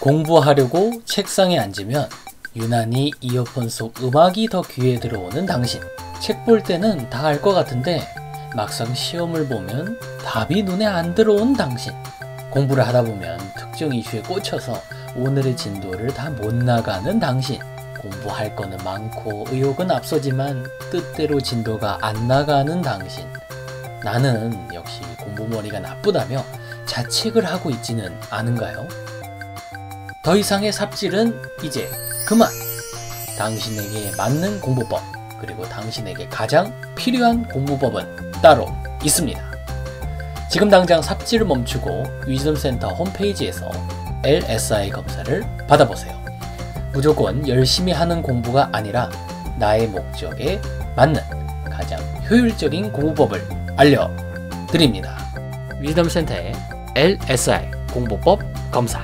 공부하려고 책상에 앉으면 유난히 이어폰 속 음악이 더 귀에 들어오는 당신. 책 볼 때는 다 알 것 같은데 막상 시험을 보면 답이 눈에 안 들어온 당신. 공부를 하다 보면 특정 이슈에 꽂혀서 오늘의 진도를 다 못 나가는 당신. 공부할 거는 많고 의욕은 앞서지만 뜻대로 진도가 안 나가는 당신. 나는 역시 공부머리가 나쁘다며 자책을 하고 있지는 않은가요? 더 이상의 삽질은 이제 그만! 당신에게 맞는 공부법, 그리고 당신에게 가장 필요한 공부법은 따로 있습니다. 지금 당장 삽질을 멈추고 위즈덤센터 홈페이지에서 LSI 검사를 받아보세요. 무조건 열심히 하는 공부가 아니라 나의 목적에 맞는 가장 효율적인 공부법을 알려드립니다. 위즈덤센터의 LSI 공부법 검사.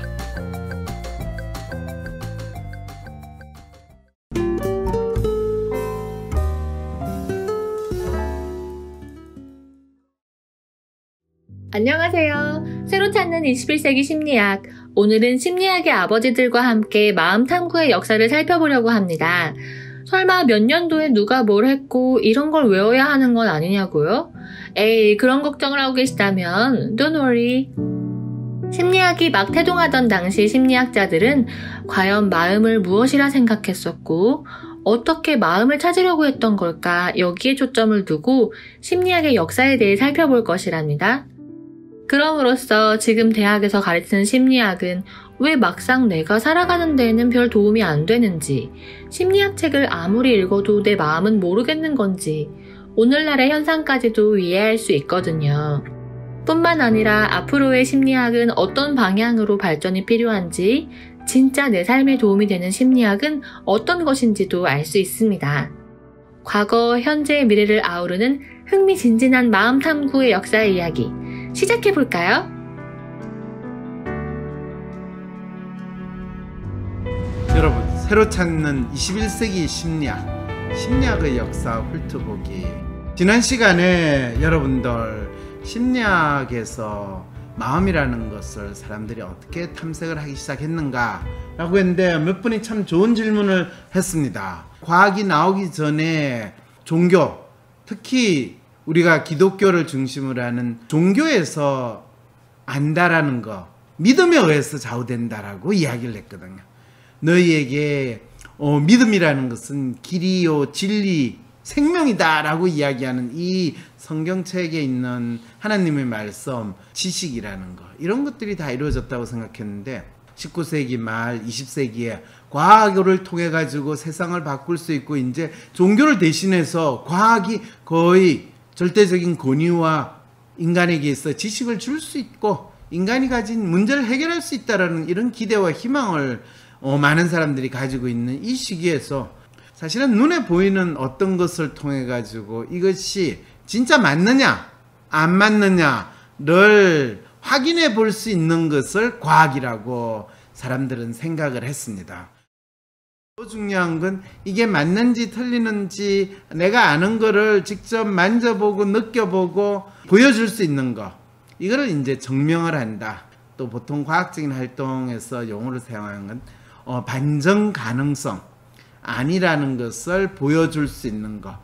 안녕하세요. 새로 찾는 21세기 심리학. 오늘은 심리학의 아버지들과 함께 마음 탐구의 역사를 살펴보려고 합니다. 설마 몇 년도에 누가 뭘 했고 이런 걸 외워야 하는 건 아니냐고요? 에이, 그런 걱정을 하고 계시다면 Don't worry. 심리학이 막 태동하던 당시 심리학자들은 과연 마음을 무엇이라 생각했었고 어떻게 마음을 찾으려고 했던 걸까, 여기에 초점을 두고 심리학의 역사에 대해 살펴볼 것이랍니다. 그럼으로써 지금 대학에서 가르치는 심리학은 왜 막상 내가 살아가는 데에는 별 도움이 안 되는지, 심리학 책을 아무리 읽어도 내 마음은 모르겠는 건지 오늘날의 현상까지도 이해할 수 있거든요. 뿐만 아니라 앞으로의 심리학은 어떤 방향으로 발전이 필요한지, 진짜 내 삶에 도움이 되는 심리학은 어떤 것인지도 알 수 있습니다. 과거, 현재, 미래를 아우르는 흥미진진한 마음 탐구의 역사의 이야기 시작해볼까요? 여러분, 새로 찾는 21세기 심리학의 역사 훑어보기. 지난 시간에 여러분들 심리학에서 마음이라는 것을 사람들이 어떻게 탐색을 하기 시작했는가 라고 했는데 몇 분이 참 좋은 질문을 했습니다. 과학이 나오기 전에 종교, 특히 우리가 기독교를 중심으로 하는 종교에서 안다라는 거, 믿음에 의해서 좌우된다라고 이야기를 했거든요. 너희에게 믿음이라는 것은 길이요, 진리, 생명이다라고 이야기하는 이 성경책에 있는 하나님의 말씀, 지식이라는 거, 이런 것들이 다 이루어졌다고 생각했는데 19세기 말 20세기에 과학을 통해 가지고 세상을 바꿀 수 있고 이제 종교를 대신해서 과학이 거의 절대적인 권위와 인간에게 있어 지식을 줄 수 있고 인간이 가진 문제를 해결할 수 있다는 이런 기대와 희망을 많은 사람들이 가지고 있는 이 시기에서 사실은 눈에 보이는 어떤 것을 통해 가지고 이것이 진짜 맞느냐 안 맞느냐를 확인해 볼 수 있는 것을 과학이라고 사람들은 생각을 했습니다. 더 중요한 건 이게 맞는지 틀리는지 내가 아는 거를 직접 만져보고 느껴보고 보여줄 수 있는 거, 이거를 이제 증명을 한다. 또 보통 과학적인 활동에서 용어를 사용하는 건 반증 가능성, 아니라는 것을 보여줄 수 있는 거,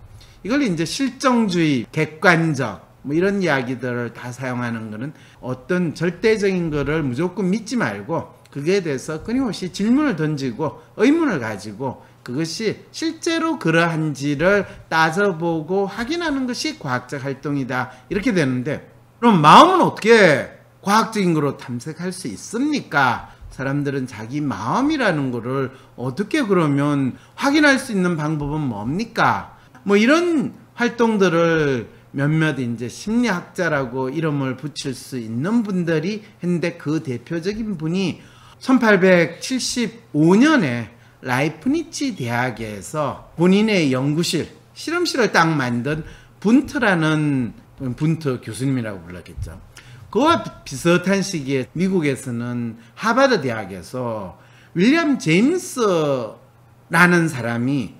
이걸 이제 실정주의, 객관적 뭐 이런 이야기들을 다 사용하는 거는 어떤 절대적인 거를 무조건 믿지 말고 그에 대해서 끊임없이 질문을 던지고 의문을 가지고 그것이 실제로 그러한지를 따져보고 확인하는 것이 과학적 활동이다, 이렇게 되는데, 그럼 마음은 어떻게 과학적인 거로 탐색할 수 있습니까? 사람들은 자기 마음이라는 거를 어떻게 그러면 확인할 수 있는 방법은 뭡니까? 뭐 이런 활동들을 몇몇 이제 심리학자라고 이름을 붙일 수 있는 분들이 했는데, 그 대표적인 분이 1875년에 라이프니츠 대학에서 본인의 연구실, 실험실을 딱 만든 분트라는 분트 교수님이라고 불렀겠죠. 그와 비슷한 시기에 미국에서는 하버드 대학에서 윌리엄 제임스라는 사람이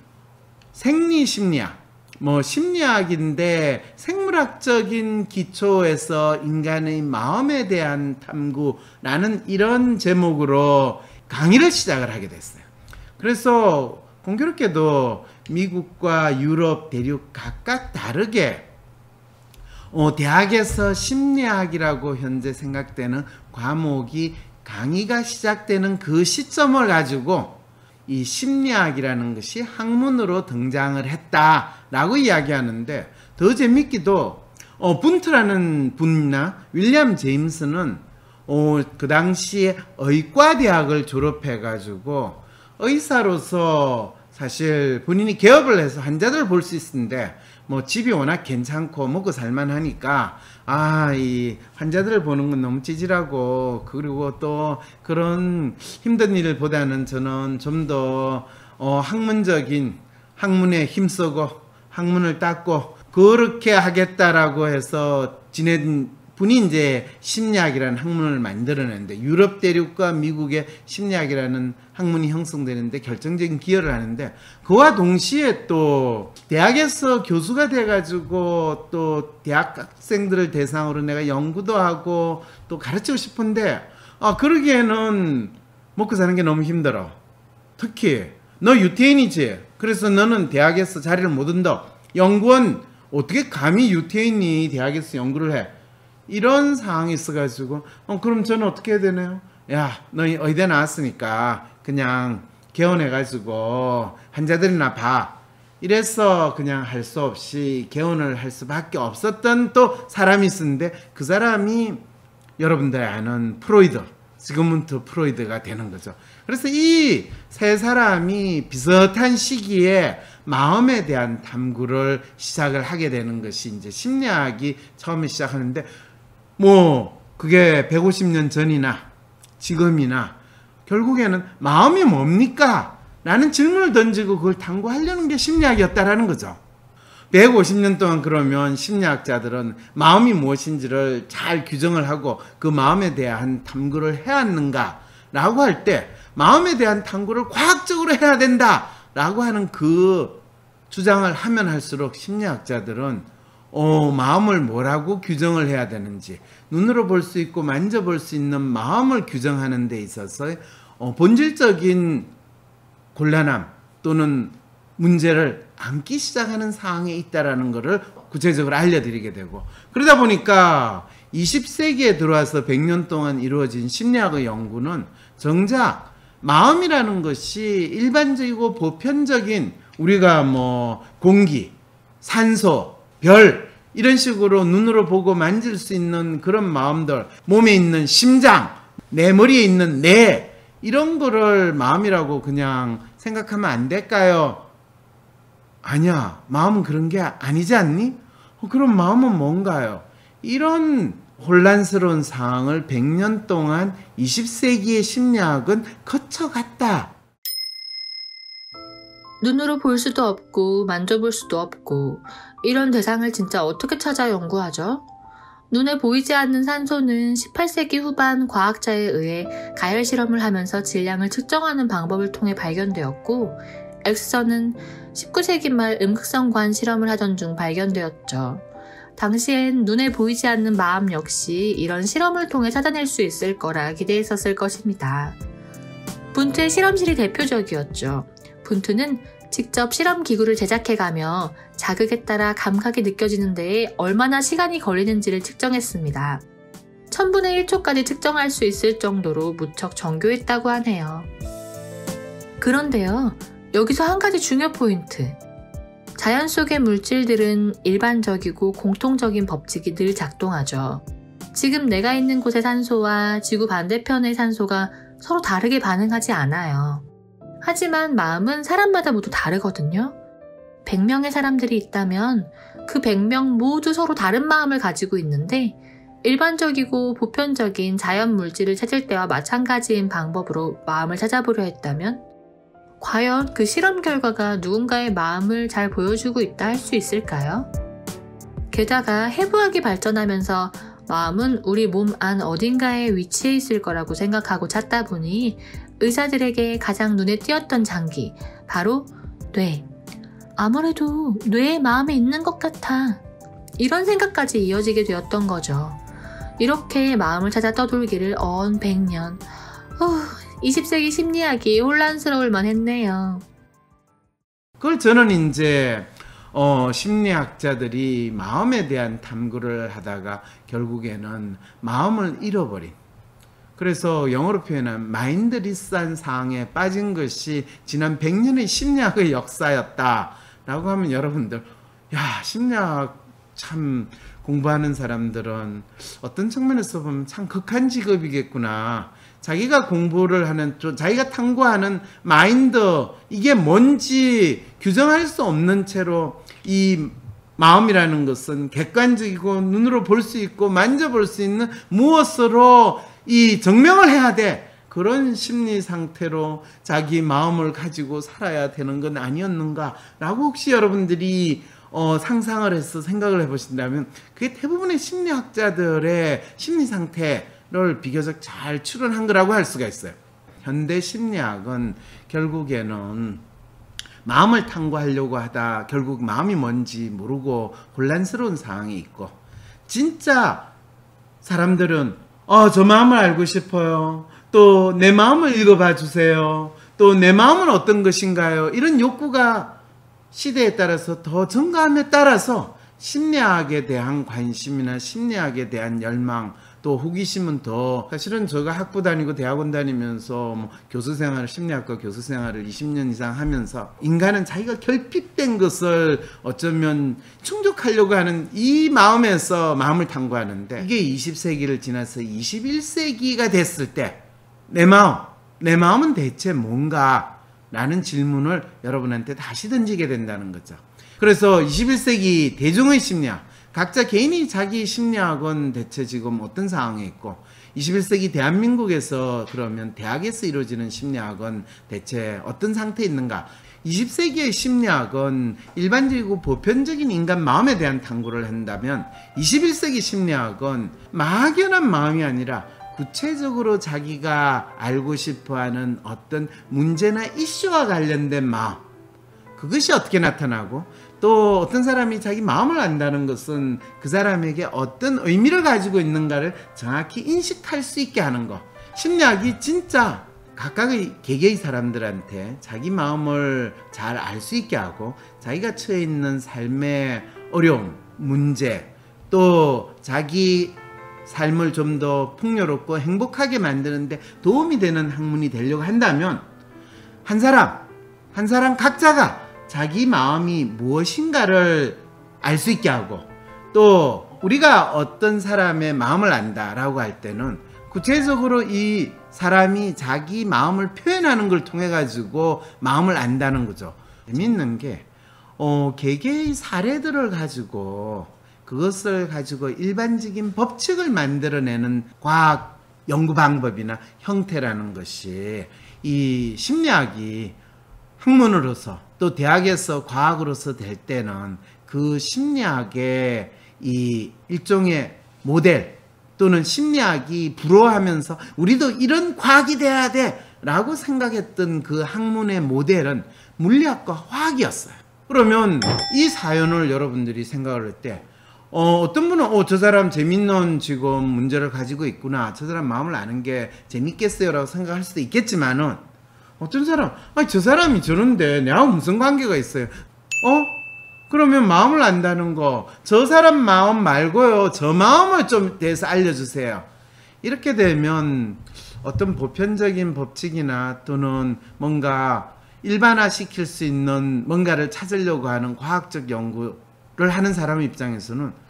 생리심리학, 뭐 심리학인데 생물학적인 기초에서 인간의 마음에 대한 탐구라는 이런 제목으로 강의를 시작을 하게 됐어요. 그래서 공교롭게도 미국과 유럽 대륙 각각 다르게 대학에서 심리학이라고 현재 생각되는 과목이 강의가 시작되는 그 시점을 가지고 이 심리학이라는 것이 학문으로 등장을 했다라고 이야기하는데, 더 재밌기도 분트라는 분이나 윌리엄 제임스는 그 당시에 의과대학을 졸업해가지고 의사로서 사실 본인이 개업을 해서 환자들을 볼 수 있었는데, 집이 워낙 괜찮고 먹고 살만하니까 이 환자들을 보는 건 너무 찌질하고, 그리고 또 그런 힘든 일보다는 저는 좀 더 학문적인 학문에 힘쓰고 학문을 닦고 그렇게 하겠다라고 해서 지낸 분이 이제 심리학이라는 학문을 만들어냈는데, 유럽 대륙과 미국의 심리학이라는 학문이 형성되는데 결정적인 기여를 하는데, 그와 동시에 또 대학에서 교수가 돼가지고 또 대학 학생들을 대상으로 내가 연구도 하고 또 가르치고 싶은데, 그러기에는 먹고 사는 게 너무 힘들어. 특히 너 유태인이지, 그래서 너는 대학에서 자리를 못 얻는다. 연구원 어떻게 감히 유태인이 대학에서 연구를 해? 이런 상황이 있어가지고 그럼 저는 어떻게 해야 되나요? 야, 너 의대 나왔으니까 그냥 개원해가지고 환자들이나 봐. 이래서 그냥 할 수 없이 개원을 할 수밖에 없었던 또 사람이 있었는데, 그 사람이 여러분들이 아는 프로이드, 지그문트 프로이드가 되는 거죠. 그래서 이 세 사람이 비슷한 시기에 마음에 대한 탐구를 시작을 하게 되는 것이 이제 심리학이 처음에 시작하는데, 그게 150년 전이나 지금이나 결국에는 마음이 뭡니까? 라는 질문을 던지고 그걸 탐구하려는 게 심리학이었다라는 거죠. 150년 동안 그러면 심리학자들은 마음이 무엇인지를 잘 규정을 하고 그 마음에 대한 탐구를 해왔는가 라고 할 때, 마음에 대한 탐구를 과학적으로 해야 된다 라고 하는 그 주장을 하면 할수록 심리학자들은 마음을 뭐라고 규정을 해야 되는지, 눈으로 볼 수 있고 만져볼 수 있는 마음을 규정하는 데 있어서 본질적인 곤란함 또는 문제를 안기 시작하는 상황에 있다라는 것을 구체적으로 알려드리게 되고, 그러다 보니까 20세기에 들어와서 100년 동안 이루어진 심리학의 연구는 정작 마음이라는 것이 일반적이고 보편적인 우리가 공기, 산소, 별 이런 식으로 눈으로 보고 만질 수 있는 그런 마음들, 몸에 있는 심장, 내 머리에 있는 뇌, 이런 거를 마음이라고 그냥 생각하면 안 될까요? 아니야, 마음은 그런 게 아니지 않니? 그럼 마음은 뭔가요? 이런 혼란스러운 상황을 100년 동안 20세기의 심리학은 거쳐갔다. 눈으로 볼 수도 없고 만져볼 수도 없고 이런 대상을 진짜 어떻게 찾아 연구하죠? 눈에 보이지 않는 산소는 18세기 후반 과학자에 의해 가열 실험을 하면서 질량을 측정하는 방법을 통해 발견되었고, X선은 19세기 말 음극성관 실험을 하던 중 발견되었죠. 당시엔 눈에 보이지 않는 마음 역시 이런 실험을 통해 찾아낼 수 있을 거라 기대했었을 것입니다. 분트의 실험실이 대표적이었죠. 분트는 직접 실험 기구를 제작해가며 자극에 따라 감각이 느껴지는 데에 얼마나 시간이 걸리는지를 측정했습니다. 1000분의 1초까지 측정할 수 있을 정도로 무척 정교했다고 하네요. 그런데요, 여기서 한 가지 중요 포인트. 자연 속의 물질들은 일반적이고 공통적인 법칙이 늘 작동하죠. 지금 내가 있는 곳의 산소와 지구 반대편의 산소가 서로 다르게 반응하지 않아요. 하지만 마음은 사람마다 모두 다르거든요. 100명의 사람들이 있다면 그 100명 모두 서로 다른 마음을 가지고 있는데, 일반적이고 보편적인 자연 물질을 찾을 때와 마찬가지인 방법으로 마음을 찾아보려 했다면 과연 그 실험 결과가 누군가의 마음을 잘 보여주고 있다 할 수 있을까요? 게다가 해부학이 발전하면서 마음은 우리 몸 안 어딘가에 위치해 있을 거라고 생각하고 찾다 보니 의사들에게 가장 눈에 띄었던 장기, 바로 뇌. 아무래도 뇌의 마음에 있는 것 같아. 이런 생각까지 이어지게 되었던 거죠. 이렇게 마음을 찾아 떠돌기를 언 100년. 20세기 심리학이 혼란스러울 만했네요. 그걸 저는 이제 심리학자들이 마음에 대한 탐구를 하다가 결국에는 마음을 잃어버린, 그래서 영어로 표현한 마인드리스한 상황에 빠진 것이 지난 100년의 심리학의 역사였다라고 하면 여러분들, 야, 심리학 참 공부하는 사람들은 어떤 측면에서 보면 참 극한 직업이겠구나. 자기가 공부를 하는, 자기가 탐구하는 마인드, 이게 뭔지 규정할 수 없는 채로 이 마음이라는 것은 객관적이고 눈으로 볼 수 있고 만져볼 수 있는 무엇으로 이 증명을 해야 돼. 그런 심리 상태로 자기 마음을 가지고 살아야 되는 건 아니었는가라고 혹시 여러분들이 상상을 해서 생각을 해보신다면 그게 대부분의 심리학자들의 심리 상태를 비교적 잘 추론한 거라고 할 수가 있어요. 현대 심리학은 결국에는 마음을 탐구하려고 하다 결국 마음이 뭔지 모르고 혼란스러운 상황이 있고, 진짜 사람들은 저 마음을 알고 싶어요. 또 내 마음을 읽어봐 주세요. 또 내 마음은 어떤 것인가요? 이런 욕구가 시대에 따라서 더 증가함에 따라서 심리학에 대한 관심이나 심리학에 대한 열망, 또 호기심은 더, 사실은 제가 학부 다니고 대학원 다니면서 교수 생활을, 심리학과 교수 생활을 20년 이상 하면서 인간은 자기가 결핍된 것을 어쩌면 충족하려고 하는 이 마음에서 마음을 탐구하는데, 이게 20세기를 지나서 21세기가 됐을 때 내 마음은 대체 뭔가? 라는 질문을 여러분한테 다시 던지게 된다는 거죠. 그래서 21세기 대중의 심리학, 각자 개인이 자기 심리학은 대체 지금 어떤 상황에 있고, 21세기 대한민국에서 그러면 대학에서 이루어지는 심리학은 대체 어떤 상태에 있는가. 20세기의 심리학은 일반적이고 보편적인 인간 마음에 대한 탐구를 한다면, 21세기 심리학은 막연한 마음이 아니라 구체적으로 자기가 알고 싶어하는 어떤 문제나 이슈와 관련된 마음, 그것이 어떻게 나타나고, 또 어떤 사람이 자기 마음을 안다는 것은 그 사람에게 어떤 의미를 가지고 있는가를 정확히 인식할 수 있게 하는 것. 심리학이 진짜 각각의 개개의 사람들한테 자기 마음을 잘 알 수 있게 하고, 자기가 처해 있는 삶의 어려움, 문제, 또 자기 삶을 좀 더 풍요롭고 행복하게 만드는데 도움이 되는 학문이 되려고 한다면, 한 사람 각자가 자기 마음이 무엇인가를 알 수 있게 하고, 또 우리가 어떤 사람의 마음을 안다라고 할 때는 구체적으로 이 사람이 자기 마음을 표현하는 걸 통해 가지고 마음을 안다는 거죠. 재밌는 게 개개의 사례들을 가지고, 그것을 가지고 일반적인 법칙을 만들어내는 과학 연구 방법이나 형태라는 것이 이 심리학이 학문으로서 또 대학에서 과학으로서 될 때는 그 심리학의 이 일종의 모델, 또는 심리학이 불어하면서 우리도 이런 과학이 돼야 돼 라고 생각했던 그 학문의 모델은 물리학과 화학이었어요. 그러면 이 사연을 여러분들이 생각을 할 때 어떤 분은 저 사람 재밌는 지금 문제를 가지고 있구나, 저 사람 마음을 아는 게 재밌겠어요 라고 생각할 수도 있겠지만은, 어떤 사람 저 사람이 저런데 내하고 무슨 관계가 있어요? 그러면 마음을 안다는 거, 저 사람 마음 말고요, 저 마음을 좀 대해서 알려주세요. 이렇게 되면 어떤 보편적인 법칙이나 또는 뭔가 일반화시킬 수 있는 뭔가를 찾으려고 하는 과학적 연구를 하는 사람 입장에서는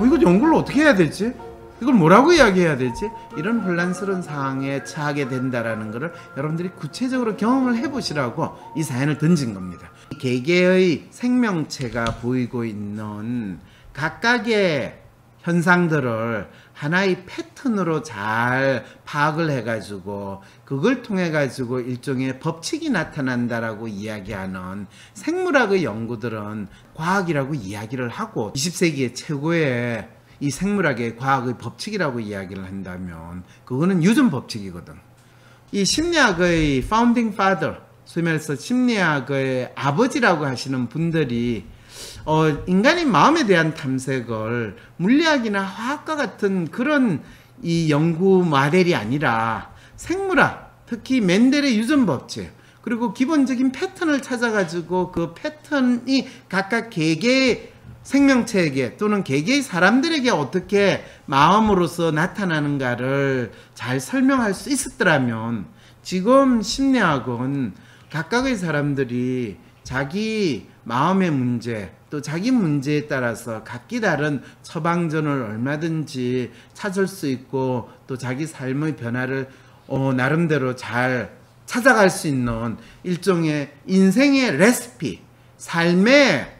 이거 연구를 어떻게 해야 되지? 이걸 뭐라고 이야기해야 되지? 이런 혼란스러운 상황에 처하게 된다라는 것을 여러분들이 구체적으로 경험을 해보시라고 이 사연을 던진 겁니다. 개개의 생명체가 보이고 있는 각각의 현상들을 하나의 패턴으로 잘 파악을 해가지고 그걸 통해 가지고 일종의 법칙이 나타난다라고 이야기하는 생물학의 연구들은 과학이라고 이야기를 하고, 20세기의 최고의 이 생물학의 과학의 법칙이라고 이야기를 한다면 그거는 유전 법칙이거든. 이 심리학의 founding father, 소위 말해서 심리학의 아버지라고 하시는 분들이 인간의 마음에 대한 탐색을 물리학이나 화학과 같은 그런 이 연구 모델이 아니라 생물학, 특히 멘델의 유전 법칙, 그리고 기본적인 패턴을 찾아가지고 그 패턴이 각각 개개의 생명체에게 또는 개개의 사람들에게 어떻게 마음으로서 나타나는가를 잘 설명할 수 있었더라면 지금 심리학은 각각의 사람들이 자기 마음의 문제 또 자기 문제에 따라서 각기 다른 처방전을 얼마든지 찾을 수 있고 또 자기 삶의 변화를 나름대로 잘 찾아갈 수 있는 일종의 인생의 레시피, 삶의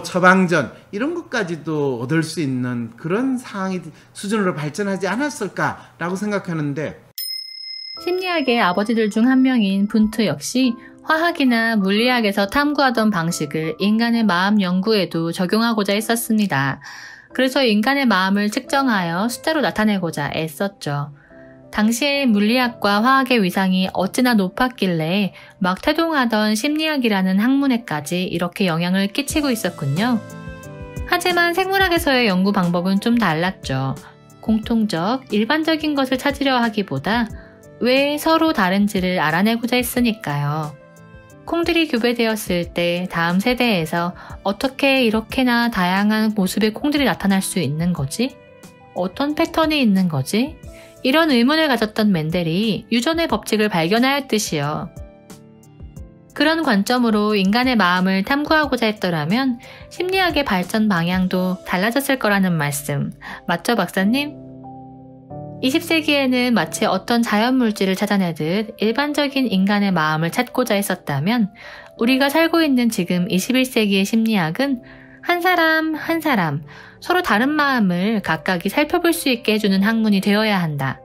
처방전 이런 것까지도 얻을 수 있는 그런 상황이 수준으로 발전하지 않았을까라고 생각하는데, 심리학의 아버지들 중 한 명인 분트 역시 화학이나 물리학에서 탐구하던 방식을 인간의 마음 연구에도 적용하고자 했었습니다. 그래서 인간의 마음을 측정하여 숫자로 나타내고자 애썼죠. 당시에 물리학과 화학의 위상이 어찌나 높았길래 막 태동하던 심리학이라는 학문에까지 이렇게 영향을 끼치고 있었군요. 하지만 생물학에서의 연구 방법은 좀 달랐죠. 공통적, 일반적인 것을 찾으려 하기보다 왜 서로 다른지를 알아내고자 했으니까요. 콩들이 교배되었을 때 다음 세대에서 어떻게 이렇게나 다양한 모습의 콩들이 나타날 수 있는 거지? 어떤 패턴이 있는 거지? 이런 의문을 가졌던 멘델이 유전의 법칙을 발견하였듯이요. 그런 관점으로 인간의 마음을 탐구하고자 했더라면 심리학의 발전 방향도 달라졌을 거라는 말씀, 맞죠, 박사님? 20세기에는 마치 어떤 자연물질을 찾아내듯 일반적인 인간의 마음을 찾고자 했었다면 우리가 살고 있는 지금 21세기의 심리학은 한 사람 한 사람 서로 다른 마음을 각각이 살펴볼 수 있게 해주는 학문이 되어야 한다.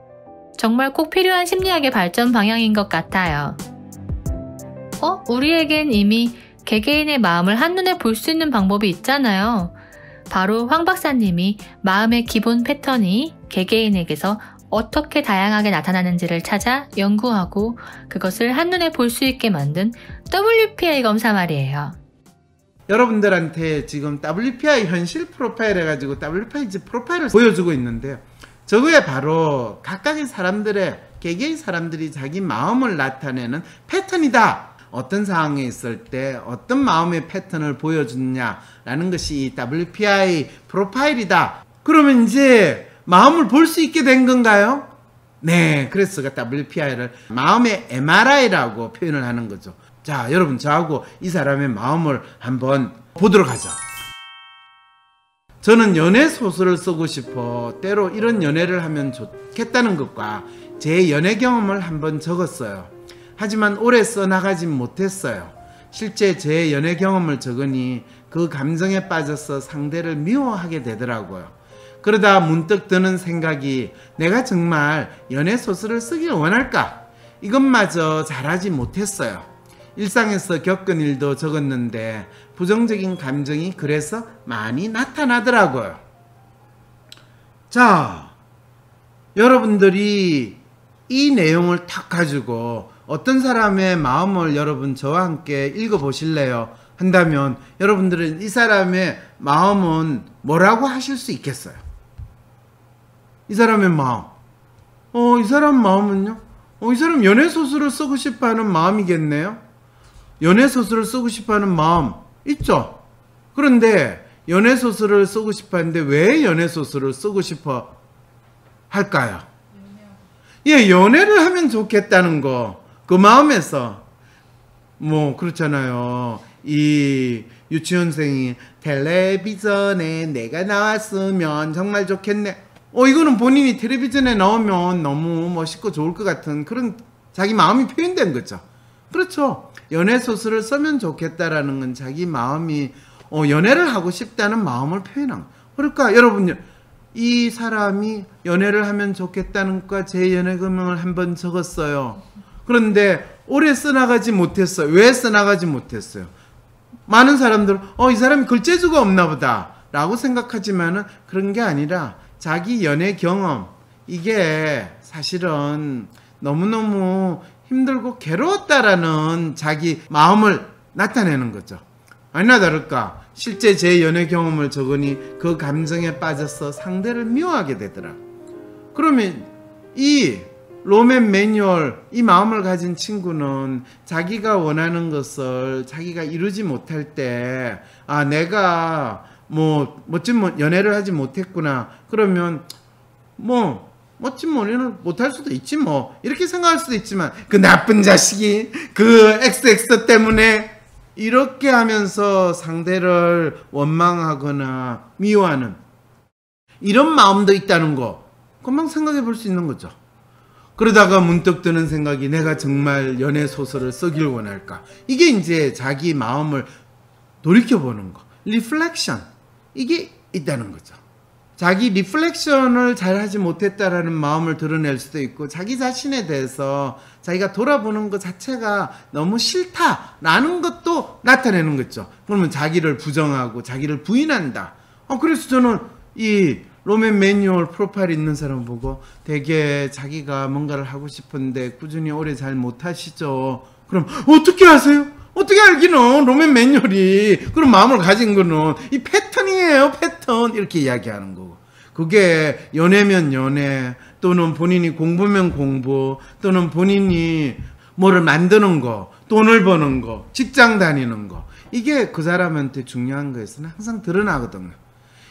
정말 꼭 필요한 심리학의 발전 방향인 것 같아요. 우리에겐 이미 개개인의 마음을 한눈에 볼 수 있는 방법이 있잖아요. 바로 황 박사님이 마음의 기본 패턴이 개개인에게서 어떻게 다양하게 나타나는지를 찾아 연구하고 그것을 한눈에 볼 수 있게 만든 WPI 검사 말이에요. 여러분들한테 지금 WPI 현실 프로파일 해가지고 WPI 프로파일을 보여주고 있는데요. 저거에 바로 각각의 사람들의 개개의 사람들이 자기 마음을 나타내는 패턴이다. 어떤 상황에 있을 때 어떤 마음의 패턴을 보여주느냐라는 것이 이 WPI 프로파일이다. 그러면 이제 마음을 볼 수 있게 된 건가요? 네, 그래서 WPI를 마음의 MRI라고 표현을 하는 거죠. 자, 여러분 저하고 이 사람의 마음을 한번 보도록 하죠. 저는 연애 소설을 쓰고 싶어 때로 이런 연애를 하면 좋겠다는 것과 제 연애 경험을 한번 적었어요. 하지만 오래 써나가진 못했어요. 실제 제 연애 경험을 적으니 그 감정에 빠져서 상대를 미워하게 되더라고요. 그러다 문득 드는 생각이 내가 정말 연애 소설을 쓰길 원할까? 이것마저 잘하지 못했어요. 일상에서 겪은 일도 적었는데 부정적인 감정이 그래서 많이 나타나더라고요. 자, 여러분들이 이 내용을 탁 가지고 어떤 사람의 마음을 여러분 저와 함께 읽어보실래요? 한다면 여러분들은 이 사람의 마음은 뭐라고 하실 수 있겠어요? 이 사람의 마음. 이 사람 마음은요? 이 사람 연애소설을 쓰고 싶어하는 마음이겠네요? 연애소설을 쓰고 싶어하는 마음 있죠? 그런데 연애소설을 쓰고 싶어 하는데 왜 연애소설을 쓰고 싶어 할까요? 예, 연애를 하면 좋겠다는 거. 그 마음에서 그렇잖아요. 이 유치원생이 텔레비전에 내가 나왔으면 정말 좋겠네. 이거는 본인이 텔레비전에 나오면 너무 멋있고 좋을 것 같은 그런 자기 마음이 표현된 거죠. 그렇죠. 연애소설을 쓰면 좋겠다라는 건 자기 마음이 연애를 하고 싶다는 마음을 표현한 거예요. 그러니까 여러분, 이 사람이 연애를 하면 좋겠다는 것과 제 연애 경험을 한번 적었어요. 그런데 오래 써나가지 못했어요. 왜 써나가지 못했어요? 많은 사람들은 이 사람이 글재주가 없나 보다 라고 생각하지만은 그런 게 아니라 자기 연애 경험, 이게 사실은 너무너무 힘들고 괴로웠다라는 자기 마음을 나타내는 거죠. 아니나 다를까 실제 제 연애 경험을 적으니 그 감정에 빠져서 상대를 미워하게 되더라. 그러면 이 로맨 매뉴얼, 이 마음을 가진 친구는 자기가 원하는 것을 자기가 이루지 못할 때, 아, 내가 멋진 연애를 하지 못했구나. 그러면 멋진 연애를 못할 수도 있지 이렇게 생각할 수도 있지만, 그 나쁜 자식이 그 XX 때문에 이렇게 하면서 상대를 원망하거나 미워하는 이런 마음도 있다는 거 금방 생각해 볼 수 있는 거죠. 그러다가 문득 드는 생각이, 내가 정말 연애 소설을 쓰길 원할까? 이게 이제 자기 마음을 돌이켜보는 거, 리플렉션, 이게 있다는 거죠. 자기 리플렉션을 잘 하지 못했다라는 마음을 드러낼 수도 있고, 자기 자신에 대해서 자기가 돌아보는 것 자체가 너무 싫다라는 것도 나타내는 거죠. 그러면 자기를 부정하고 자기를 부인한다. 그래서 저는 이 로맨 매뉴얼 프로파일 있는 사람 보고, 되게 자기가 뭔가를 하고 싶은데 꾸준히 오래 잘 못하시죠. 그럼 어떻게 아세요? 어떻게 알기는 로맨 매뉴얼이 그런 마음을 가진 거는 이 패턴이에요. 패턴, 이렇게 이야기하는 거고, 그게 연애면 연애, 또는 본인이 공부면 공부, 또는 본인이 뭐를 만드는 거, 돈을 버는 거, 직장 다니는 거, 이게 그 사람한테 중요한 거에서는 항상 드러나거든요.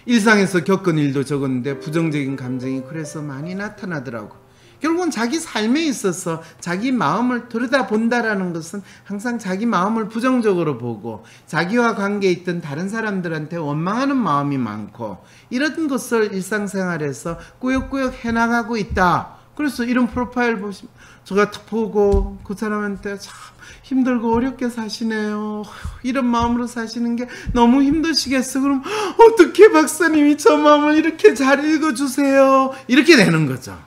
일상에서 겪은 일도 적었는데 부정적인 감정이 그래서 많이 나타나더라고. 결국은 자기 삶에 있어서 자기 마음을 들여다본다라는 것은 항상 자기 마음을 부정적으로 보고, 자기와 관계에 있던 다른 사람들한테 원망하는 마음이 많고, 이런 것을 일상생활에서 꾸역꾸역 해나가고 있다. 그래서 이런 프로파일 보시면 제가 탁 보고, 그 사람한테 참 힘들고 어렵게 사시네요. 이런 마음으로 사시는 게 너무 힘드시겠어. 그럼 어떻게 박사님이 저 마음을 이렇게 잘 읽어주세요. 이렇게 되는 거죠.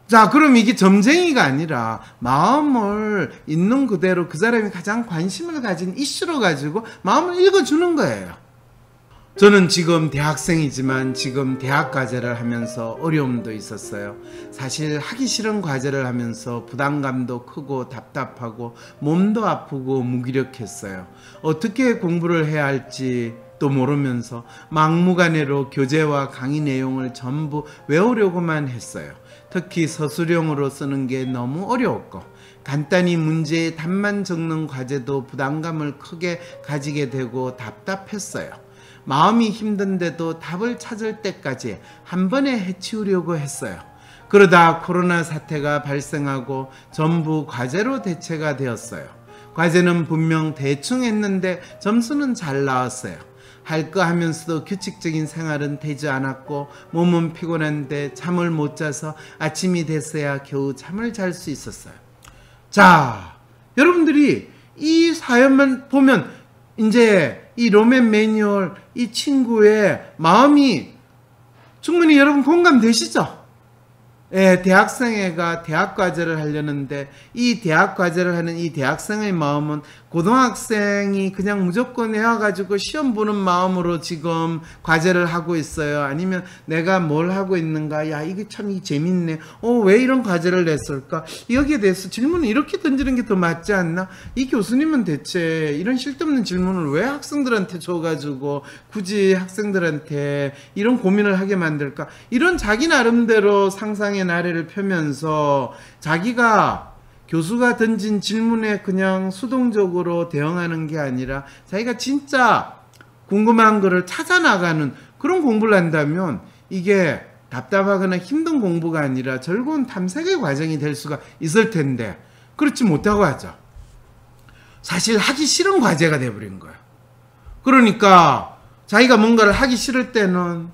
자, 그럼 이게 점쟁이가 아니라 마음을 있는 그대로 그 사람이 가장 관심을 가진 이슈로 가지고 마음을 읽어주는 거예요. 저는 지금 대학생이지만 지금 대학 과제를 하면서 어려움도 있었어요. 사실 하기 싫은 과제를 하면서 부담감도 크고 답답하고 몸도 아프고 무기력했어요. 어떻게 공부를 해야 할지 또 모르면서 막무가내로 교재와 강의 내용을 전부 외우려고만 했어요. 특히 서술형으로 쓰는 게 너무 어려웠고, 간단히 문제의 답만 적는 과제도 부담감을 크게 가지게 되고 답답했어요. 마음이 힘든데도 답을 찾을 때까지 한 번에 해치우려고 했어요. 그러다 코로나 사태가 발생하고 전부 과제로 대체가 되었어요. 과제는 분명 대충 했는데 점수는 잘 나왔어요. 할 거 하면서도 규칙적인 생활은 되지 않았고, 몸은 피곤한데 잠을 못 자서 아침이 됐어야 겨우 잠을 잘 수 있었어요. 자, 여러분들이 이 사연만 보면 이제 이 로맨 매뉴얼, 이 친구의 마음이 충분히 여러분 공감되시죠? 예, 대학생애가 대학 과제를 하려는데, 이 대학 과제를 하는 이 대학생의 마음은 고등학생이 그냥 무조건 해와가지고 시험 보는 마음으로 지금 과제를 하고 있어요. 아니면 내가 뭘 하고 있는가, 야 이게 참 재밌네, 왜 이런 과제를 냈을까, 여기에 대해서 질문을 이렇게 던지는 게 더 맞지 않나, 이 교수님은 대체 이런 실데없는 질문을 왜 학생들한테 줘가지고 굳이 학생들한테 이런 고민을 하게 만들까, 이런 자기 나름대로 상상의 나래를 펴면서 자기가 교수가 던진 질문에 그냥 수동적으로 대응하는 게 아니라 자기가 진짜 궁금한 거를 찾아나가는 그런 공부를 한다면, 이게 답답하거나 힘든 공부가 아니라 즐거운 탐색의 과정이 될 수가 있을 텐데, 그렇지 못하고 하죠. 사실 하기 싫은 과제가 돼버린 거야. 그러니까 자기가 뭔가를 하기 싫을 때는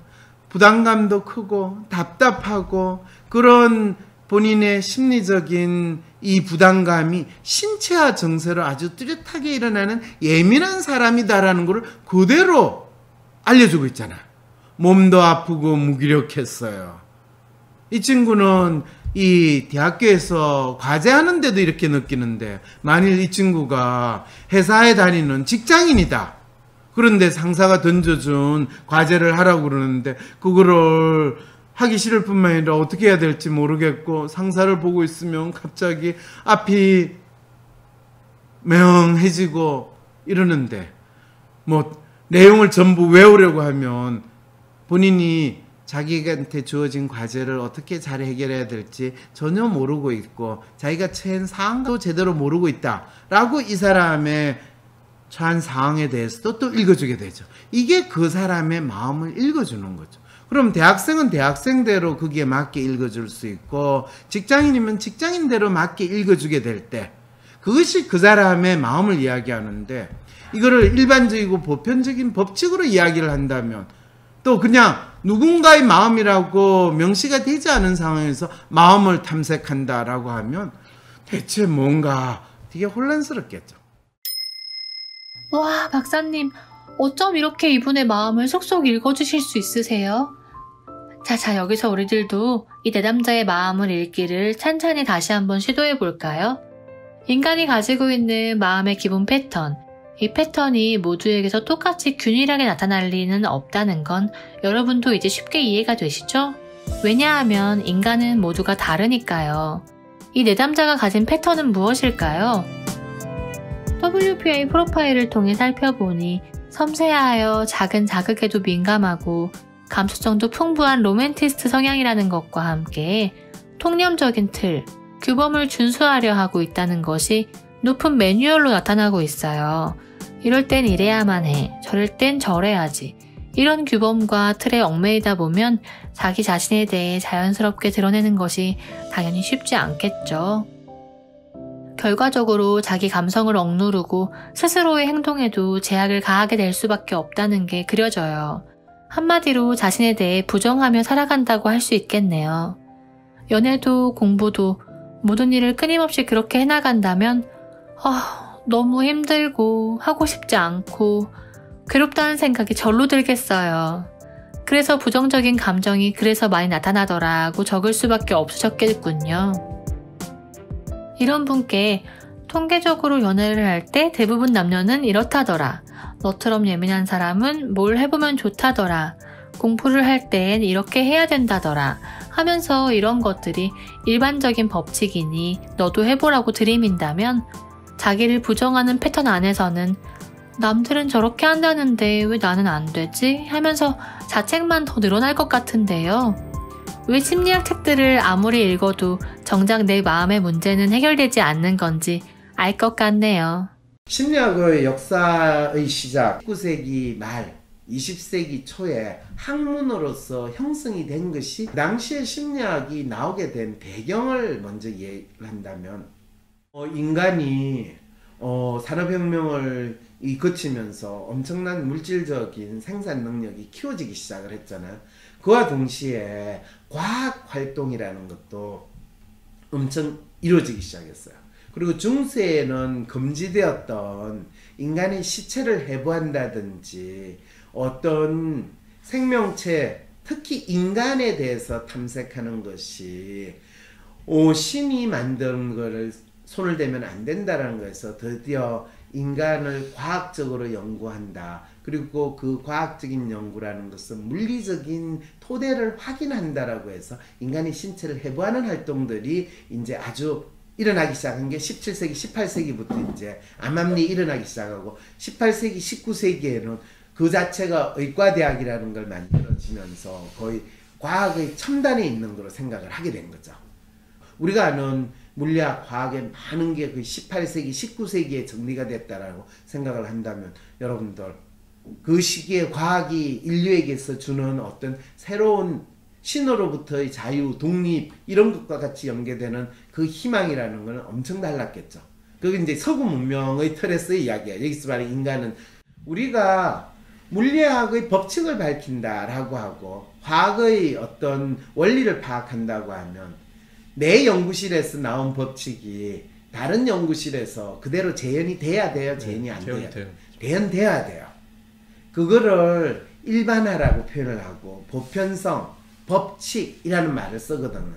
부담감도 크고 답답하고, 그런 본인의 심리적인 이 부담감이 신체와 정서로 아주 뚜렷하게 일어나는 예민한 사람이다라는 것을 그대로 알려주고 있잖아요. 몸도 아프고 무기력했어요. 이 친구는 이 대학교에서 과제하는데도 이렇게 느끼는데, 만일 이 친구가 회사에 다니는 직장인이다. 그런데 상사가 던져준 과제를 하라고 그러는데 그거를 하기 싫을 뿐만 아니라 어떻게 해야 될지 모르겠고, 상사를 보고 있으면 갑자기 앞이 맹해지고 이러는데, 뭐 내용을 전부 외우려고 하면 본인이 자기한테 주어진 과제를 어떻게 잘 해결해야 될지 전혀 모르고 있고 자기가 처한 상황도 제대로 모르고 있다라고 이 사람의 처한 상황에 대해서도 또 읽어주게 되죠. 이게 그 사람의 마음을 읽어주는 거죠. 그럼 대학생은 대학생대로 거기에 맞게 읽어줄 수 있고 직장인이면 직장인대로 맞게 읽어주게 될 때 그것이 그 사람의 마음을 이야기하는데 이거를 일반적이고 보편적인 법칙으로 이야기를 한다면 또 그냥 누군가의 마음이라고 명시가 되지 않은 상황에서 마음을 탐색한다라고 하면 대체 뭔가 되게 혼란스럽겠죠. 와, 박사님, 어쩜 이렇게 이분의 마음을 속속 읽어주실 수 있으세요? 자, 여기서 우리들도 이 내담자의 마음을 읽기를 찬찬히 다시 한번 시도해볼까요? 인간이 가지고 있는 마음의 기본 패턴, 이 패턴이 모두에게서 똑같이 균일하게 나타날 리는 없다는 건 여러분도 이제 쉽게 이해가 되시죠? 왜냐하면 인간은 모두가 다르니까요. 이 내담자가 가진 패턴은 무엇일까요? WPA 프로파일을 통해 살펴보니 섬세하여 작은 자극에도 민감하고 감수성도 풍부한 로맨티스트 성향이라는 것과 함께 통념적인 틀, 규범을 준수하려 하고 있다는 것이 높은 매뉴얼로 나타나고 있어요. 이럴 땐 이래야만 해, 저럴 땐 저래야지. 이런 규범과 틀에 얽매이다 보면 자기 자신에 대해 자연스럽게 드러내는 것이 당연히 쉽지 않겠죠. 결과적으로 자기 감성을 억누르고 스스로의 행동에도 제약을 가하게 될 수밖에 없다는 게 그려져요. 한마디로 자신에 대해 부정하며 살아간다고 할 수 있겠네요. 연애도 공부도 모든 일을 끊임없이 그렇게 해나간다면 너무 힘들고 하고 싶지 않고 괴롭다는 생각이 절로 들겠어요. 그래서 부정적인 감정이 그래서 많이 나타나더라고 적을 수밖에 없으셨겠군요. 이런 분께 통계적으로 연애를 할 때 대부분 남녀는 이렇다더라. 너처럼 예민한 사람은 뭘 해보면 좋다더라. 공부를 할 땐 이렇게 해야 된다더라. 하면서 이런 것들이 일반적인 법칙이니 너도 해보라고 들이민다면 자기를 부정하는 패턴 안에서는 남들은 저렇게 한다는데 왜 나는 안 되지? 하면서 자책만 더 늘어날 것 같은데요. 왜 심리학 책들을 아무리 읽어도 정작 내 마음의 문제는 해결되지 않는 건지 알 것 같네요. 심리학의 역사의 시작 19세기 말 20세기 초에 학문으로서 형성이 된 것이 당시에 심리학이 나오게 된 배경을 먼저 이해를 한다면 인간이 산업혁명을 거치면서 엄청난 물질적인 생산 능력이 키워지기 시작을 했잖아요. 그와 동시에 과학 활동이라는 것도 엄청 이루어지기 시작했어요. 그리고 중세에는 금지되었던 인간의 시체를 해부한다든지 어떤 생명체, 특히 인간에 대해서 탐색하는 것이 신이 만든 거를 손을 대면 안 된다는 거에서 드디어 인간을 과학적으로 연구한다. 그리고 그 과학적인 연구라는 것은 물리적인 토대를 확인한다라고 해서 인간의 신체를 해부하는 활동들이 이제 아주 일어나기 시작한 게 17세기, 18세기부터 이제 암암리 일어나기 시작하고 18세기, 19세기에는 그 자체가 의과대학이라는 걸 만들어지면서 거의 과학의 첨단에 있는 거로 생각을 하게 된 거죠. 우리가 아는 물리학, 과학의 많은 게 그 18세기, 19세기에 정리가 됐다라고 생각을 한다면 여러분들 그 시기에 과학이 인류에게서 주는 어떤 새로운 신으로부터의 자유, 독립 이런 것과 같이 연계되는 그 희망이라는 것은 엄청 달랐겠죠. 그게 이제 서구 문명의 틀에서의 이야기예요. 여기서 말하는 인간은 우리가 물리학의 법칙을 밝힌다라고 하고 과학의 어떤 원리를 파악한다고 하면 내 연구실에서 나온 법칙이 다른 연구실에서 그대로 재현이 돼야 돼요? 재현이 안 돼요? 재현돼야 돼요. 그거를 일반화라고 표현을 하고 보편성, 법칙이라는 말을 쓰거든요.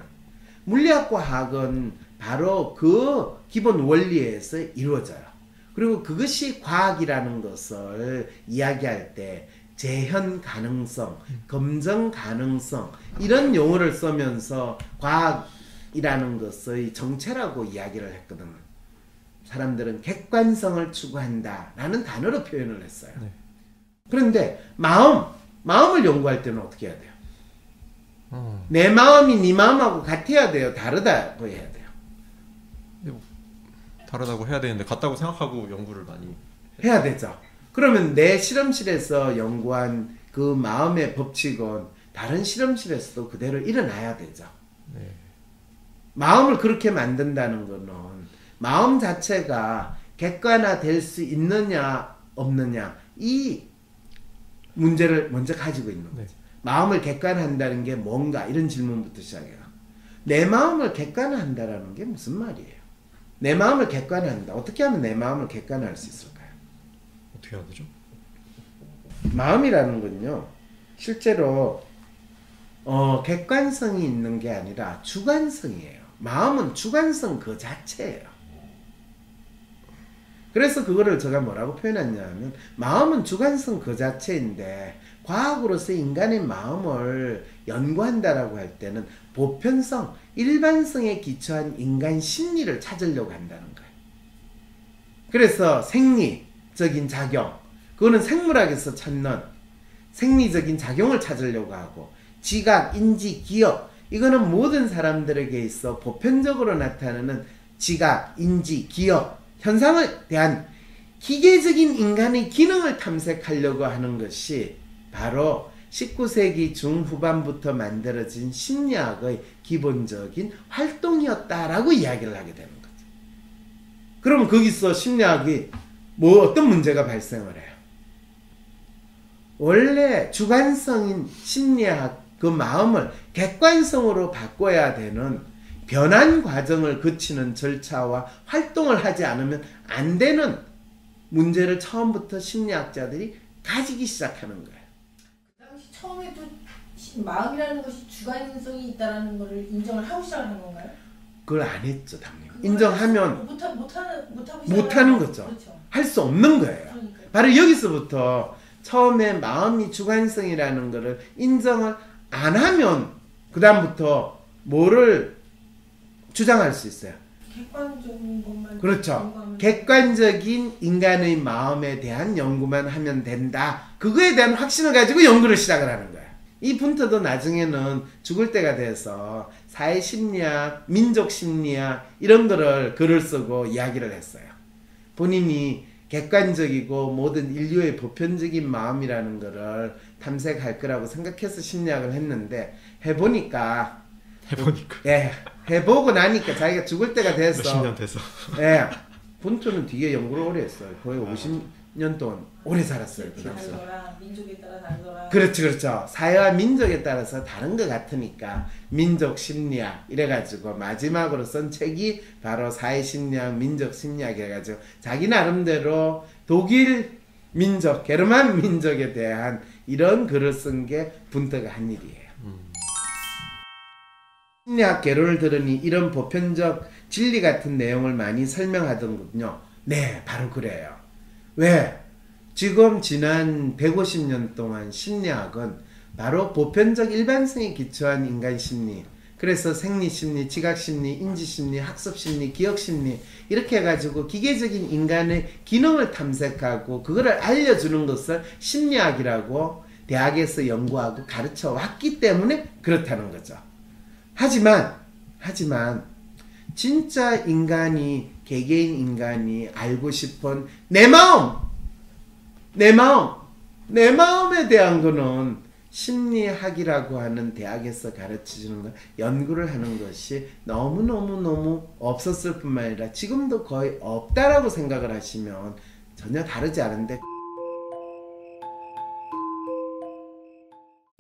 물리학과 과학은 바로 그 기본 원리에서 이루어져요. 그리고 그것이 과학이라는 것을 이야기할 때 재현 가능성, 검증 가능성 이런 용어를 쓰면서 과학이라는 것의 정체라고 이야기를 했거든요. 사람들은 객관성을 추구한다 라는 단어로 표현을 했어요. 네. 그런데 마음을 연구할 때는 어떻게 해야 돼요? 내 마음이 네 마음하고 같아야 돼요? 다르다고 해야 돼요? 다르다고 해야 되는데 같다고 생각하고 연구를 많이 해야 되죠. 그러면 내 실험실에서 연구한 그 마음의 법칙은 다른 실험실에서도 그대로 일어나야 되죠. 네. 마음을 그렇게 만든다는 거는 마음 자체가 객관화될 수 있느냐 없느냐 이 문제를 먼저 가지고 있는 거죠. 네. 마음을 객관화한다는 게 뭔가 이런 질문부터 시작해요. 내 마음을 객관화한다라는 게 무슨 말이에요? 내 마음을 객관화한다. 어떻게 하면 내 마음을 객관화할 수 있을까요? 어떻게 해야 되죠? 마음이라는 건요, 실제로 객관성이 있는 게 아니라 주관성이에요. 마음은 주관성 그 자체예요. 그래서 그거를 제가 뭐라고 표현했냐면 마음은 주관성 그 자체인데 과학으로서 인간의 마음을 연구한다라고 할 때는 보편성, 일반성에 기초한 인간 심리를 찾으려고 한다는 거예요. 그래서 생리적인 작용, 그거는 생물학에서 찾는 생리적인 작용을 찾으려고 하고, 지각, 인지, 기억, 이거는 모든 사람들에게 있어 보편적으로 나타나는 지각, 인지, 기억 현상에 대한 기계적인 인간의 기능을 탐색하려고 하는 것이 바로 19세기 중후반부터 만들어진 심리학의 기본적인 활동이었다라고 이야기를 하게 되는 거죠. 그럼 거기서 심리학이 어떤 문제가 발생을 해요? 원래 주관성인 심리학 그 마음을 객관성으로 바꿔야 되는 변환 과정을 거치는 절차와 활동을 하지 않으면 안 되는 문제를 처음부터 심리학자들이 가지기 시작하는 거예요. 그 당시 처음에도 마음이라는 것이 주관성이 있다는 것을 인정을 하고 시작하는 건가요? 그걸 안 했죠, 당연히. 인정하면 못하는 거죠. 그렇죠. 할 수 없는 거예요. 그러니까요. 바로 여기서부터 처음에 마음이 주관성이라는 것을 인정을 안 하면 그 다음부터 뭐를 주장할 수 있어요? 객관적인 것만. 그렇죠. 연구하면 객관적인 인간의 마음에 대한 연구만 하면 된다. 그거에 대한 확신을 가지고 연구를 시작을 하는 거예요. 이 분터도 나중에는 죽을 때가 돼서 사회심리학, 민족심리학 이런 거를 글을 쓰고 이야기를 했어요. 본인이 객관적이고 모든 인류의 보편적인 마음이라는 거를 탐색할 거라고 생각해서 심리학을 했는데 해보니까 예, 해보고 나니까 자기가 죽을 때가 돼서 몇십 년 돼서 예, 본토는 뒤에 연구를 오래 했어요. 거의 50년 동안 오래 살았어요. 그 당시. 다르더라. 민족에 따라 다르더라. 그렇죠. 사회와 민족에 따라서 다른 것 같으니까 민족 심리학 이래가지고 마지막으로 쓴 책이 바로 사회 심리학, 민족 심리학 이래가지고 자기 나름대로 독일 민족, 게르만 민족에 대한 이런 글을 쓴 게 분터가 한 일이에요. 심리학 개론을 들으니 이런 보편적 진리 같은 내용을 많이 설명하던군요. 네, 바로 그래요. 왜? 지금 지난 150년 동안 심리학은 바로 보편적 일반성에 기초한 인간 심리, 그래서 생리심리, 지각심리, 인지심리, 학습심리, 기억심리 이렇게 해가지고 기계적인 인간의 기능을 탐색하고 그거를 알려주는 것을 심리학이라고 대학에서 연구하고 가르쳐 왔기 때문에 그렇다는 거죠. 하지만 진짜 인간이, 개개인 인간이 알고 싶은 내 마음에 대한 거는 심리학이라고 하는 대학에서 가르쳐주는 거, 연구를 하는 것이 너무 없었을 뿐만 아니라 지금도 거의 없다라고 생각을 하시면 전혀 다르지 않은데,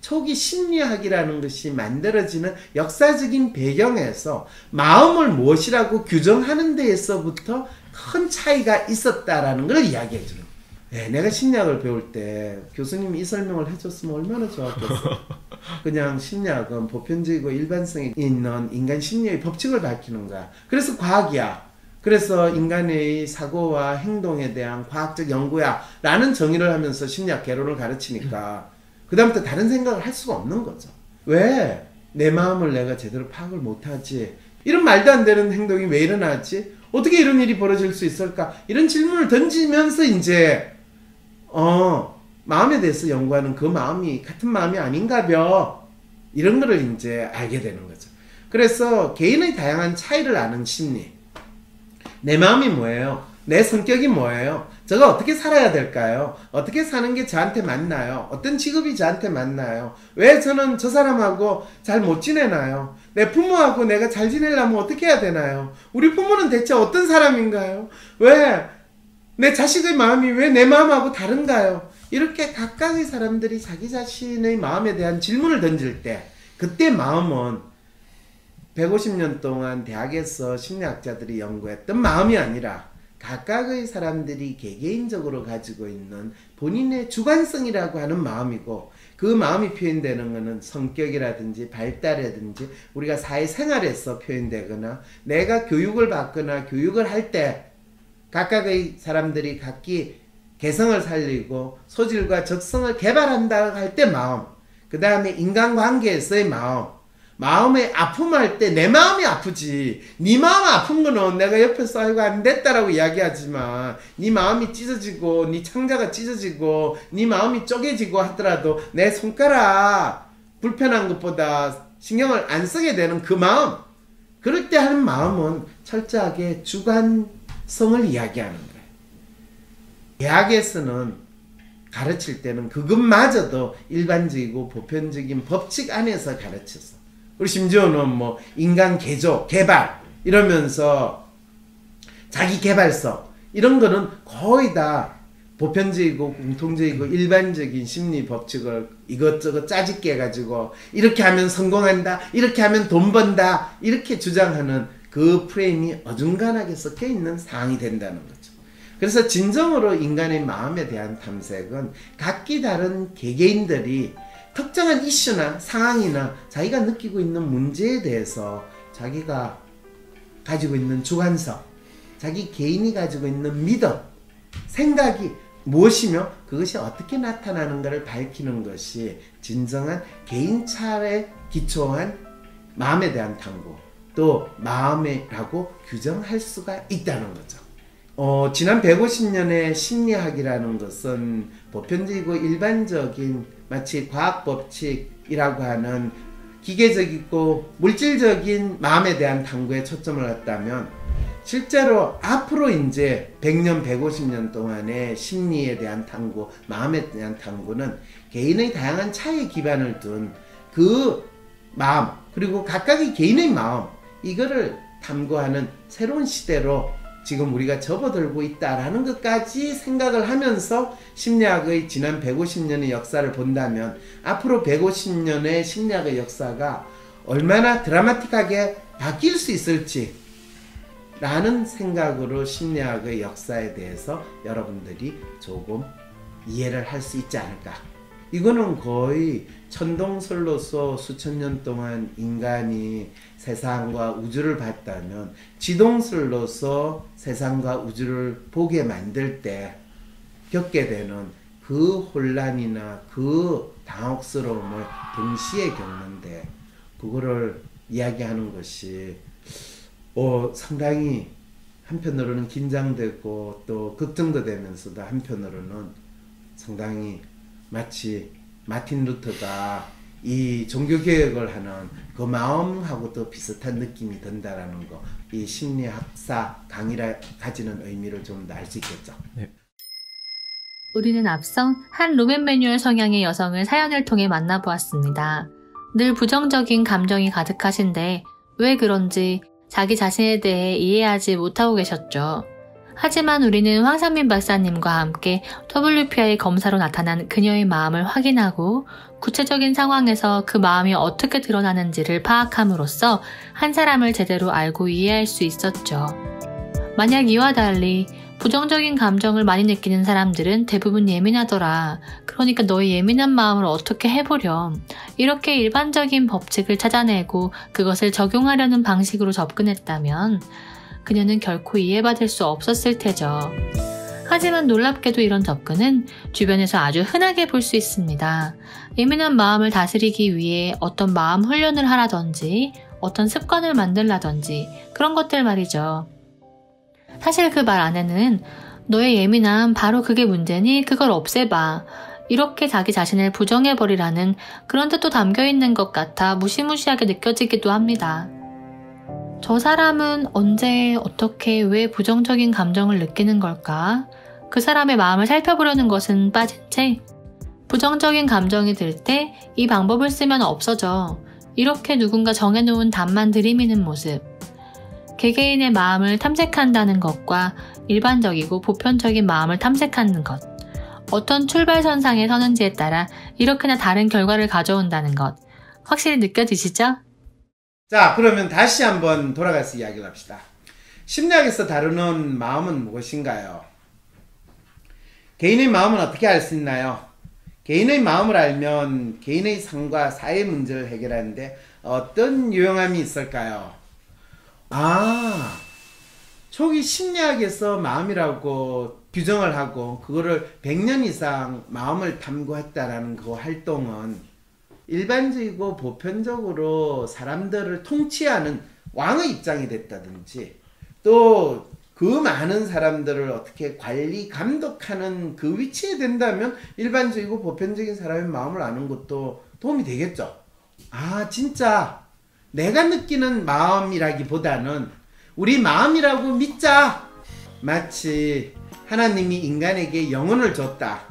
초기 심리학이라는 것이 만들어지는 역사적인 배경에서 마음을 무엇이라고 규정하는 데에서부터 큰 차이가 있었다라는 걸 이야기해 주는 거예요. 네, 내가 심리학을 배울 때 교수님이 이 설명을 해줬으면 얼마나 좋았겠어. 그냥 심리학은 보편적이고 일반성이 있는 인간 심리의 법칙을 밝히는 거야. 그래서 과학이야. 그래서 인간의 사고와 행동에 대한 과학적 연구야 라는 정의를 하면서 심리학 개론을 가르치니까 그 다음부터 다른 생각을 할 수가 없는 거죠. 왜? 내 마음을 내가 제대로 파악을 못하지? 이런 말도 안 되는 행동이 왜 일어나지? 어떻게 이런 일이 벌어질 수 있을까? 이런 질문을 던지면서 이제 마음에 대해서 연구하는 그 마음이 같은 마음이 아닌가벼 이런 거를 이제 알게 되는 거죠. 그래서 개인의 다양한 차이를 아는 심리. 내 마음이 뭐예요? 내 성격이 뭐예요? 제가 어떻게 살아야 될까요? 어떻게 사는 게 저한테 맞나요? 어떤 직업이 저한테 맞나요? 왜 저는 저 사람하고 잘 못 지내나요? 내 부모하고 내가 잘 지내려면 어떻게 해야 되나요? 우리 부모는 대체 어떤 사람인가요? 왜 내 자식의 마음이 왜 내 마음하고 다른가요? 이렇게 각각의 사람들이 자기 자신의 마음에 대한 질문을 던질 때 그때 마음은 150년 동안 대학에서 심리학자들이 연구했던 마음이 아니라 각각의 사람들이 개개인적으로 가지고 있는 본인의 주관성이라고 하는 마음이고, 그 마음이 표현되는 것은 성격이라든지 발달이라든지 우리가 사회생활에서 표현되거나 내가 교육을 받거나 교육을 할 때 각각의 사람들이 각기 개성을 살리고 소질과 적성을 개발한다 할 때 마음, 그 다음에 인간관계에서의 마음의 아픔할 때 내 마음이 아프지, 네 마음 아픈 거는 내가 옆에서 아이고 안 됐다라고 이야기하지만 네 마음이 찢어지고 네 창자가 찢어지고 네 마음이 쪼개지고 하더라도 내 손가락 불편한 것보다 신경을 안 쓰게 되는 그 마음, 그럴 때 하는 마음은 철저하게 주관성을 이야기하는 거예요. 대학에서는 가르칠 때는 그것마저도 일반적이고 보편적인 법칙 안에서 가르쳤어. 그리고 심지어는 뭐 인간 개조, 개발 이러면서 자기 개발서 이런 거는 거의 다 보편적이고 공통적이고 일반적인 심리 법칙을 이것저것 짜집게 해가지고 이렇게 하면 성공한다, 이렇게 하면 돈 번다, 이렇게 주장하는 그 프레임이 어중간하게 섞여 있는 상황이 된다는 거죠. 그래서 진정으로 인간의 마음에 대한 탐색은 각기 다른 개개인들이 특정한 이슈나 상황이나 자기가 느끼고 있는 문제에 대해서 자기가 가지고 있는 주관성, 자기 개인이 가지고 있는 믿음, 생각이 무엇이며 그것이 어떻게 나타나는가를 밝히는 것이 진정한 개인차에 기초한 마음에 대한 탐구, 또 마음이라고 규정할 수가 있다는 거죠. 지난 150년의 심리학이라는 것은 보편적이고 일반적인 마치 과학법칙이라고 하는 기계적이고 물질적인 마음에 대한 탐구에 초점을 놨다면, 실제로 앞으로 이제 100년, 150년 동안의 심리에 대한 탐구, 마음에 대한 탐구는 개인의 다양한 차이에 기반을 둔 그 마음, 그리고 각각의 개인의 마음, 이거를 탐구하는 새로운 시대로 지금 우리가 접어들고 있다라는 것까지 생각을 하면서 심리학의 지난 150년의 역사를 본다면 앞으로 150년의 심리학의 역사가 얼마나 드라마틱하게 바뀔 수 있을지 라는 생각으로 심리학의 역사에 대해서 여러분들이 조금 이해를 할 수 있지 않을까. 이거는 거의 천동설로서 수천 년 동안 인간이 세상과 우주를 봤다면 지동설로서 세상과 우주를 보게 만들 때 겪게 되는 그 혼란이나 그 당혹스러움을 동시에 겪는데, 그거를 이야기하는 것이 상당히 한편으로는 긴장되고 또 걱정도 되면서도 한편으로는 상당히 마치 마틴 루터가 이 종교개혁을 하는 그 마음하고도 비슷한 느낌이 든다라는 거, 이 심리학사 강의를 가지는 의미를 좀 더 알 수 있겠죠. 네. 우리는 앞서 한 루멘 매뉴얼 성향의 여성을 사연을 통해 만나보았습니다. 늘 부정적인 감정이 가득하신데 왜 그런지 자기 자신에 대해 이해하지 못하고 계셨죠. 하지만 우리는 황상민 박사님과 함께 WPI 검사로 나타난 그녀의 마음을 확인하고 구체적인 상황에서 그 마음이 어떻게 드러나는지를 파악함으로써 한 사람을 제대로 알고 이해할 수 있었죠. 만약 이와 달리 부정적인 감정을 많이 느끼는 사람들은 대부분 예민하더라. 그러니까 너의 예민한 마음을 어떻게 해보렴. 이렇게 일반적인 법칙을 찾아내고 그것을 적용하려는 방식으로 접근했다면 그녀는 결코 이해받을 수 없었을 테죠. 하지만 놀랍게도 이런 접근은 주변에서 아주 흔하게 볼 수 있습니다. 예민한 마음을 다스리기 위해 어떤 마음 훈련을 하라든지 어떤 습관을 만들라든지 그런 것들 말이죠. 사실 그 말 안에는 너의 예민함 바로 그게 문제니 그걸 없애봐. 이렇게 자기 자신을 부정해버리라는 그런 뜻도 담겨있는 것 같아 무시무시하게 느껴지기도 합니다. 저 사람은 언제, 어떻게, 왜 부정적인 감정을 느끼는 걸까? 그 사람의 마음을 살펴보려는 것은 빠진 채 부정적인 감정이 들 때 이 방법을 쓰면 없어져. 이렇게 누군가 정해놓은 답만 들이미는 모습. 개개인의 마음을 탐색한다는 것과 일반적이고 보편적인 마음을 탐색하는 것. 어떤 출발선상에 서는지에 따라 이렇게나 다른 결과를 가져온다는 것. 확실히 느껴지시죠? 자, 그러면 다시 한번 돌아가서 이야기를 합시다. 심리학에서 다루는 마음은 무엇인가요? 개인의 마음은 어떻게 알 수 있나요? 개인의 마음을 알면 개인의 삶과 사회 문제를 해결하는데 어떤 유용함이 있을까요? 초기 심리학에서 마음이라고 규정을 하고 그거를 100년 이상 마음을 탐구했다라는 그 활동은 일반적이고 보편적으로 사람들을 통치하는 왕의 입장이 됐다든지 또 그 많은 사람들을 어떻게 관리, 감독하는 그 위치에 된다면 일반적이고 보편적인 사람의 마음을 아는 것도 도움이 되겠죠. 진짜 내가 느끼는 마음이라기보다는 우리 마음이라고 믿자. 마치 하나님이 인간에게 영혼을 줬다.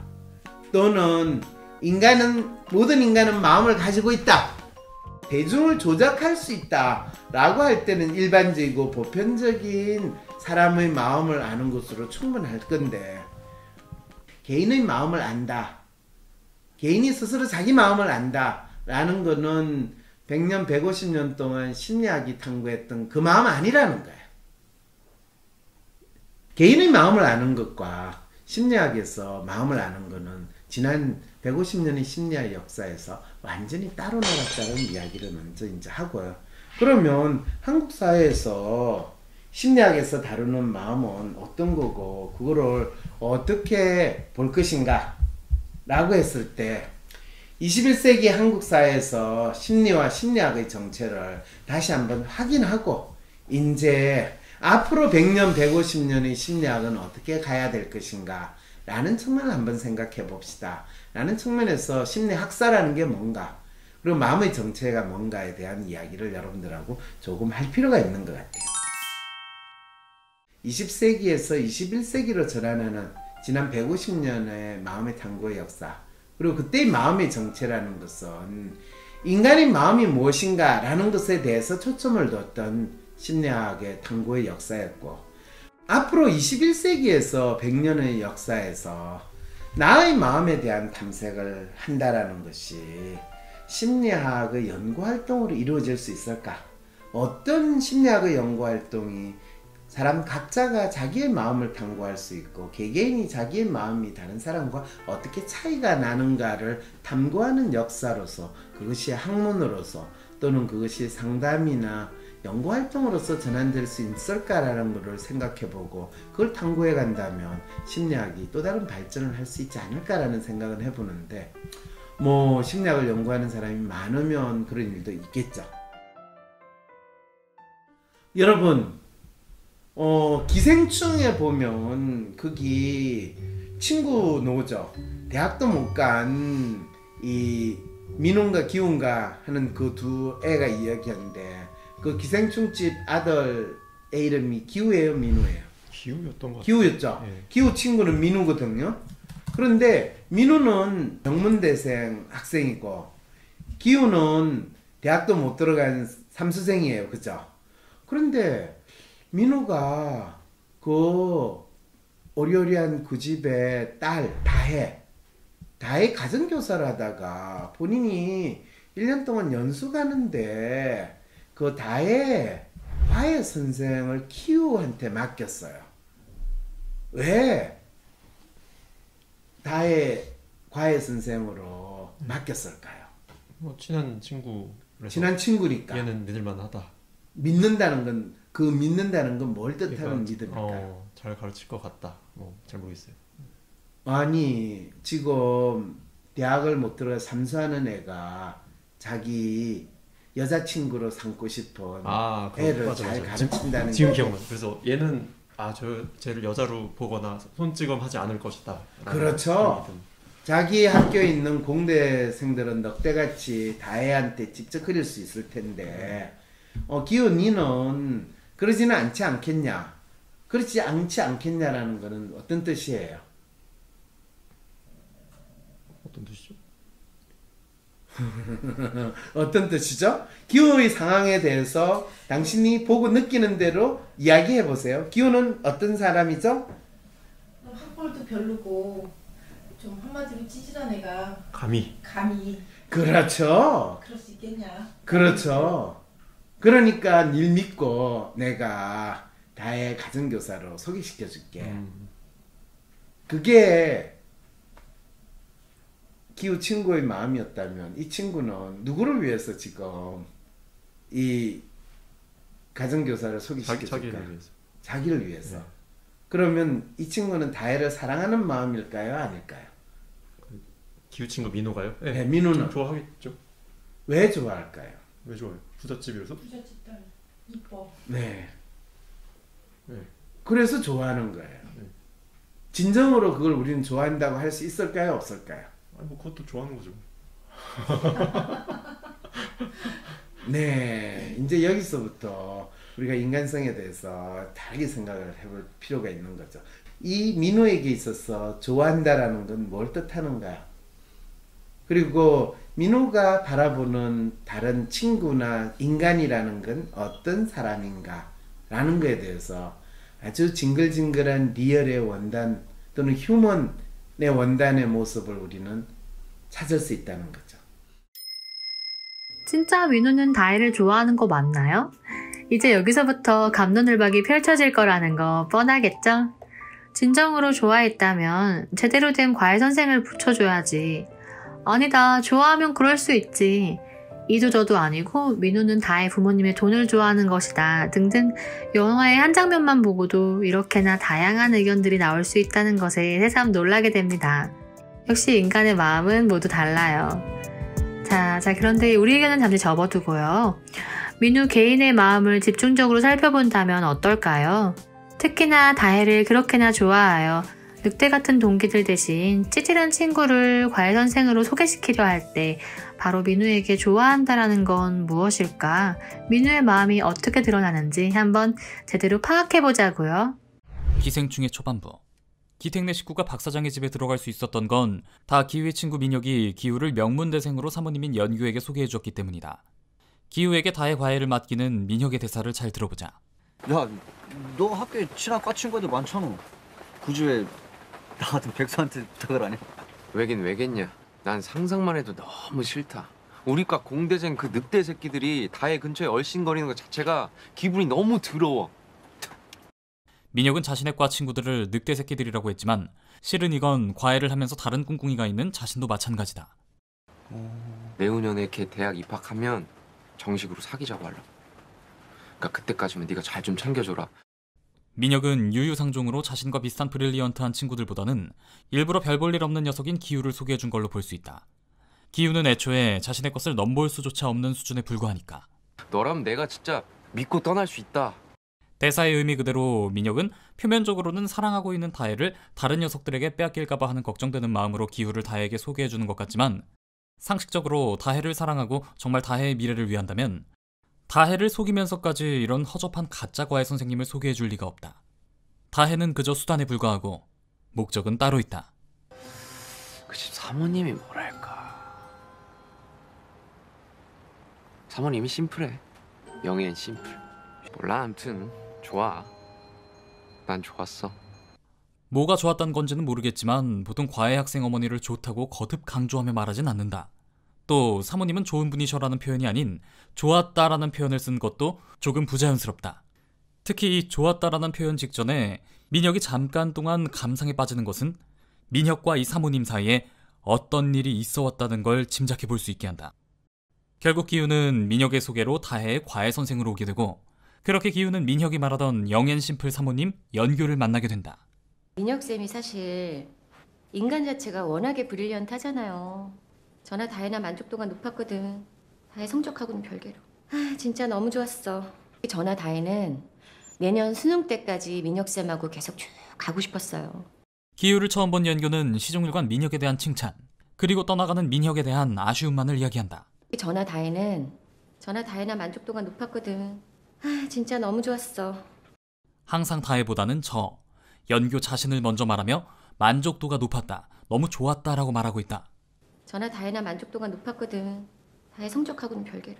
또는 모든 인간은 마음을 가지고 있다. 대중을 조작할 수 있다. 라고 할 때는 일반적이고 보편적인 사람의 마음을 아는 것으로 충분할 건데 개인의 마음을 안다. 개인이 스스로 자기 마음을 안다. 라는 거는 100년, 150년 동안 심리학이 탐구했던 그 마음 아니라는 거예요. 개인의 마음을 아는 것과 심리학에서 마음을 아는 거는 지난 150년의 심리학 역사에서 완전히 따로 나갔다는 이야기를 먼저 이제 하고요. 그러면 한국 사회에서 심리학에서 다루는 마음은 어떤 거고 그거를 어떻게 볼 것인가 라고 했을 때 21세기 한국 사회에서 심리와 심리학의 정체를 다시 한번 확인하고 이제 앞으로 100년, 150년의 심리학은 어떻게 가야 될 것인가 라는 측면을 한번 생각해 봅시다. 라는 측면에서 심리학사라는 게 뭔가 그리고 마음의 정체가 뭔가에 대한 이야기를 여러분들하고 조금 할 필요가 있는 것 같아요. 20세기에서 21세기로 전환하는 지난 150년의 마음의 탐구의 역사 그리고 그때의 마음의 정체라는 것은 인간의 마음이 무엇인가 라는 것에 대해서 초점을 뒀던 심리학의 탐구의 역사였고 앞으로 21세기에서 100년의 역사에서 나의 마음에 대한 탐색을 한다라는 것이 심리학의 연구활동으로 이루어질 수 있을까? 어떤 심리학의 연구활동이 사람 각자가 자기의 마음을 탐구할 수 있고 개개인이 자기의 마음이 다른 사람과 어떻게 차이가 나는가를 탐구하는 역사로서 그것이 학문으로서 또는 그것이 상담이나 연구활동으로서 전환될 수 있을까라는 것을 생각해보고 그걸 탐구해 간다면 심리학이 또 다른 발전을 할 수 있지 않을까라는 생각은 해보는데 심리학을 연구하는 사람이 많으면 그런 일도 있겠죠. 여러분 기생충에 보면 거기 친구 노죠. 대학도 못 간 이 민훈과 기훈가 하는 그 두 애가 이야기하는데 그 기생충집 아들 애 이름이 기우예요, 민우예요? 기우였던 것 같아요. 기우였죠. 예. 기우 친구는 민우거든요. 그런데 민우는 명문대생 학생이고 기우는 대학도 못 들어간 삼수생이에요, 그죠? 그런데 민우가 그 어리어리한 그 집의 딸 다혜 가정교사를 하다가 본인이 1년 동안 연수 가는데 그 다혜 화해 선생을 기우한테 맡겼어요. 왜 다혜 과외 선생으로 맡겼을까요? 친한 친구. 친한 친구니까. 얘는 믿을만하다. 믿는다는 건 믿는다는 건 뭘 뜻하는 믿음일까요? 잘 가르칠 것 같다. 잘 모르겠어요. 아니 지금 대학을 못 들어가 삼수하는 애가 자기 여자친구로 삼고 싶은 애를 맞아. 잘 가르친다는 지금 게 기억나. 그래서 얘는 쟤를 여자로 보거나 손찌검하지 않을 것이다. 그렇죠. 자기 학교에 있는 공대생들은 넉대같이 다혜한테 직접 그릴 수 있을 텐데 기호 니는 그러지는 않지 않겠냐? 그렇지 않지 않겠냐라는 거는 어떤 뜻이에요? 어떤 뜻이죠? 어떤 뜻이죠? 기호의 상황에 대해서 당신이 보고 느끼는 대로 이야기해 보세요. 기호는 어떤 사람이죠? 학벌도 별로고 좀 한마디로 찌질한 애가 감히. 그렇죠. 그럴 수 있겠냐? 그렇죠. 그러니까 일 믿고 내가 다혜 가정교사로 소개시켜 줄게. 그게 기호 친구의 마음이었다면 이 친구는 누구를 위해서 지금 이 가정교사를 소개시켜 줄까? 자기를 위해서. 자기를 위해서. 네. 그러면 이 친구는 다혜를 사랑하는 마음일까요? 아닐까요? 기우 친구 민호가요? 네, 민호는. 좀 좋아하겠죠. 왜 좋아할까요? 왜 좋아요? 부잣집이라서? 부잣집 딸 이뻐. 네. 네. 그래서 좋아하는 거예요. 네. 진정으로 그걸 우리는 좋아한다고 할 수 있을까요? 없을까요? 아니 뭐 그것도 좋아하는 거죠. 네. 이제 여기서부터 우리가 인간성에 대해서 다르게 생각을 해볼 필요가 있는 거죠. 이 민호에게 있어서 좋아한다라는 건 뭘 뜻하는가요? 그리고 민호가 바라보는 다른 친구나 인간이라는 건 어떤 사람인가 라는 거에 대해서 아주 징글징글한 리얼의 원단 또는 휴먼의 원단의 모습을 우리는 찾을 수 있다는 거죠. 진짜 민호는 다혜를 좋아하는 거 맞나요? 이제 여기서부터 갑론을박이 펼쳐질 거라는 거 뻔하겠죠? 진정으로 좋아했다면 제대로 된 과외 선생을 붙여줘야지. 아니다, 좋아하면 그럴 수 있지. 이도 저도 아니고 민호는 다혜 부모님의 돈을 좋아하는 것이다 등등 영화의 한 장면만 보고도 이렇게나 다양한 의견들이 나올 수 있다는 것에 새삼 놀라게 됩니다. 역시 인간의 마음은 모두 달라요. 자, 그런데 우리 의견은 잠시 접어두고요. 민호 개인의 마음을 집중적으로 살펴본다면 어떨까요? 특히나 다혜를 그렇게나 좋아하여 늑대 같은 동기들 대신 찌질한 친구를 과외 선생으로 소개시키려 할 때 바로 민호에게 좋아한다라는 건 무엇일까? 민호의 마음이 어떻게 드러나는지 한번 제대로 파악해보자고요. 기생충의 초반부. 기택네 식구가 박 사장의 집에 들어갈 수 있었던 건 다 기우의 친구 민혁이 기우를 명문대생으로 사모님인 연규에게 소개해줬기 때문이다. 기우에게 다혜 과외를 맡기는 민혁의 대사를 잘 들어보자. 야, 너 학교에 친한 과 친구들 많잖아. 굳이 왜 나 같은 백수한테 부탁을 하냐? 왜긴 왜겠냐. 난 상상만 해도 너무 싫다. 우리 과 공대생 그 늑대 새끼들이 다혜 근처에 얼씬거리는 것 자체가 기분이 너무 더러워. 민혁은 자신의 과 친구들을 늑대 새끼들이라고 했지만 실은 이건 과외를 하면서 다른 꿍꿍이가 있는 자신도 마찬가지다. 내후년에 걔 대학 입학하면 정식으로 사귀자고 하려고. 그러니까 그때까지면 네가 잘 좀 챙겨줘라. 민혁은 유유상종으로 자신과 비슷한 브릴리언트한 친구들보다는 일부러 별 볼 일 없는 녀석인 기우를 소개해준 걸로 볼 수 있다. 기우는 애초에 자신의 것을 넘볼 수조차 없는 수준에 불과하니까. 너라면 내가 진짜 믿고 떠날 수 있다. 대사의 의미 그대로 민혁은 표면적으로는 사랑하고 있는 다혜를 다른 녀석들에게 빼앗길까봐 하는 걱정되는 마음으로 기우를 다혜에게 소개해주는 것 같지만 상식적으로 다혜를 사랑하고 정말 다혜의 미래를 위한다면 다혜를 속이면서까지 이런 허접한 가짜 과외 선생님을 소개해줄 리가 없다. 다혜는 그저 수단에 불과하고 목적은 따로 있다. 그 집 사모님이 뭐랄까. 사모님이 심플해. 영애는 심플. 몰라, 아무튼 좋아. 난 좋았어. 뭐가 좋았단 건지는 모르겠지만 보통 과외 학생 어머니를 좋다고 거듭 강조하며 말하진 않는다. 또 사모님은 좋은 분이셔라는 표현이 아닌 좋았다라는 표현을 쓴 것도 조금 부자연스럽다. 특히 이 좋았다라는 표현 직전에 민혁이 잠깐 동안 감상에 빠지는 것은 민혁과 이 사모님 사이에 어떤 일이 있어 왔다는 걸 짐작해 볼 수 있게 한다. 결국 기우는 민혁의 소개로 다혜의 과외 선생으로 오게 되고 그렇게 기우는 민혁이 말하던 영앤 심플 사모님 연규를 만나게 된다. 민혁쌤이 사실 인간 자체가 워낙에 브릴리언트하잖아요. 저나 다혜나 만족도가 높았거든. 다혜 성적하고는 별개로. 진짜 너무 좋았어. 저나 다혜는 내년 수능 때까지 민혁쌤하고 계속 쭉 가고 싶었어요. 기우를 처음 본 연교는 시종일관 민혁에 대한 칭찬, 그리고 떠나가는 민혁에 대한 아쉬움만을 이야기한다. 전화 다혜나 만족도가 높았거든. 아, 진짜 너무 좋았어. 항상 다혜보다는 연교 자신을 먼저 말하며 만족도가 높았다, 너무 좋았다라고 말하고 있다. 전화 다혜나 만족도가 높았거든. 다혜 성적하고는 별개로.